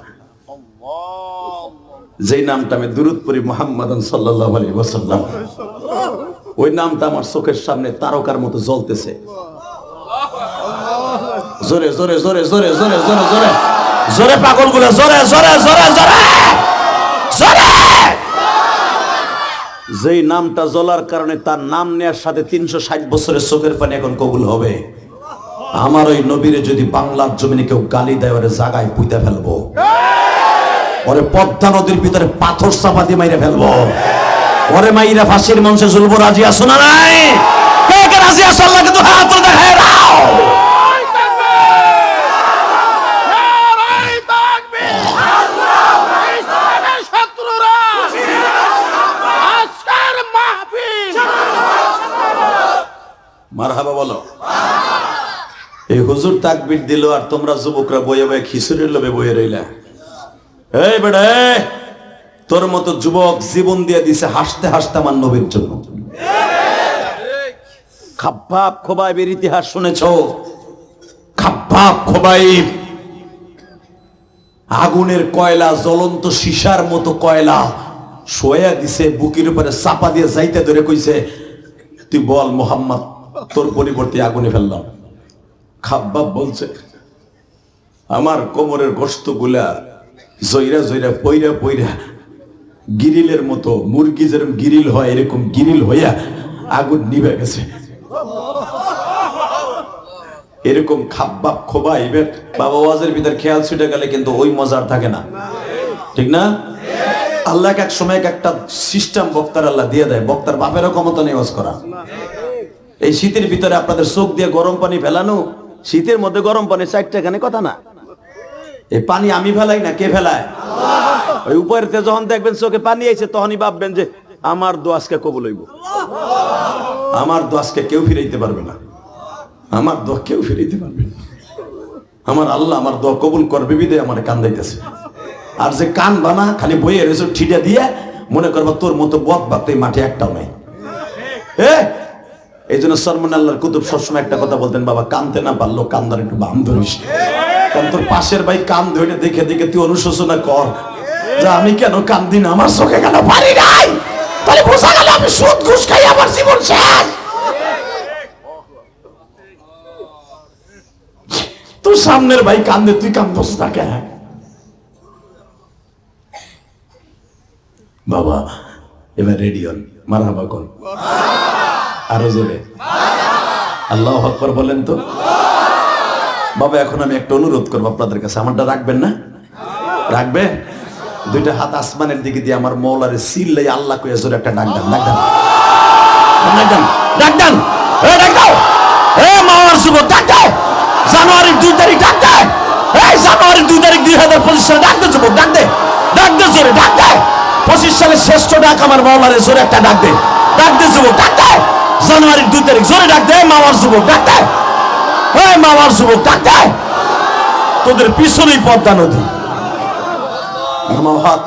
যেই নামটা আমি দুরূদ পড়ি মুহাম্মাদান সাল্লাল্লাহু আলাইহি ওয়াসাল্লাম, ওই নামটা আমার চোখের সামনে তারকার মতো জ্বলতেছে। জোরে জোরে জোরে জোরে জোরে জোরে জোরে জোরে পাগলগুলো জোরে জোরে জোরে জোরে জোরে। যেই নামটা জ্বলার কারণে তার নাম নেয়ার সাথে 360 বছরের চোখের পানি এখন কবুল হবে। আমার ওই নবীরে যদি বাংলার জমিনে কেউ গালি দেয়, ওরে জায়গায় পুঁতে ফেলবো, ওরে পদ্মা নদীর ভিতরে পাথর চাপা দিয়ে মাইরে ফেলবো, ওরে মাইরা ফাঁসির মঞ্চে ঝুলবো। রাজি আছো না নাই? কে কে রাজি আছো? আল্লাহ কিন্তু হাত তুলে দেখায় দাও। এই হুজুর তাকবীর দিল আর তোমরা যুবকরা বয়ে বয়ে খিচুড়ির লোভে বয়ে রইলা। এই বেটা, তোর মতো যুবক জীবন দিয়ে দিছে হাসতে হাসতে আমার নবীর জন্য। খাব্বাব খোবাইবের ইতিহাস শুনেছ? খাব্বাব খোবাইব আগুনের কয়লা, জ্বলন্ত সীসার মতো কয়লা শোয়া দিছে, বুকের উপরে চাপা দিয়ে যাইতে ধরে কইছে, তুই বল মোহাম্মদ, তোর পরিবর্তে আগুনে ফেললাম। খাব্বাব বলছে, আমার কোমরের গোশত গুলা জইরা জইরা পইরা পইরা গিরিলের মতো, মুরগি যেরকম গিরিল হয় এরকম গিরিল হইয়া আগুন নিভে গেছে। এরকম খাব্বাব খোবাইবের বাবা ওয়াজের ভিতর খেয়াল ছুটে গেলে কিন্তু ওই মজার থাকে না, ঠিক না? আল্লাহ এক সময় একটা সিস্টেম বক্তার আল্লাহ দিয়ে দেয়, বক্তার বাপেরও ক্ষমতা নেই ওয়াজ করা। এই শীতের ভিতরে আপনাদের চোখ দিয়ে গরম পানি ফেলানো, শীতের মধ্যে গরম পানি 4টা এখানে কথা না। এই পানি আমি ফেলাই না, কে ফেলায়? ওই উপরেতে যখন দেখবেন চোখে পানি আইছে তখনই ভাববেন যে আমার দোয়া আজকে কবুল হইব। আমার দোয়াজকে কেউ ফিরাইতে পারবে না, আমার দোয়া কেউ ফিরাইতে পারবে না। আমার আল্লাহ আমার দোয়া কবুল করবে বিদে আমার কান্দাইতেছে। আর যে কান বানা খালি বইয়ে রয়েছে ঠিটা দিয়ে মনে করবা তোর মতো বদ বাদ এই মাঠে একটাও নাই। এই জন্য সরমান আল্লাহর কুতুব সবসময় একটা কথা বলতেন, বাবা কানতে না পারলো কান্দার একটু বাম ধরিস, কারণ তোর পাশের ভাই কান ধরে দেখে দেখে তুই অনুশোচনা কর যে আমি কেন কান্দি না, আমার চোখে কেন পারি নাই, তাহলে বোঝা গেল আমি সুদ ঘুষ খাই আমার জীবন শেষ। তোর সামনের ভাই কান্দে, তুই কান্দস না কেন? বাবা এবার রেডি হন, মারহাবা কোন আরো জোরে আল্লাহু আকবার বলেন তো। বাবা এখন আমি একটা অনুরোধ করবো আপনাদের কাছে, আমারটা রাখবেন না? রাখবে? দুইটা হাত আসমানের দিকে দিয়ে আমার মৌলারে সিল্লাই আল্লাহ কইয়া জোরে একটা ডাক দেন, ডাক দেন, ডাক দেন, ডাক দেন, ডাক দাও, মাওলার যুবক ডাক দাও, জানুয়ারির 2 তারিখ ডাক দে, এই জানুয়ারির 2 তারিখ 2025 সালে ডাক দে যুবক, ডাক দে, ডাক দে জোরে, ডাক দে। 25 সালের শ্রেষ্ঠ ডাক আমার মাওলারে জোরে একটা ডাক দে, ডাক দে যুবক, ডাক দে। জানুয়ারির 2 তারিখ জোরে ডাক দে, মাওলার যুবক ডাক দে, এই মাওলার যুবক ডাক দে। তোদের পিছনেই পদ্মা নদী। নামাও হাত।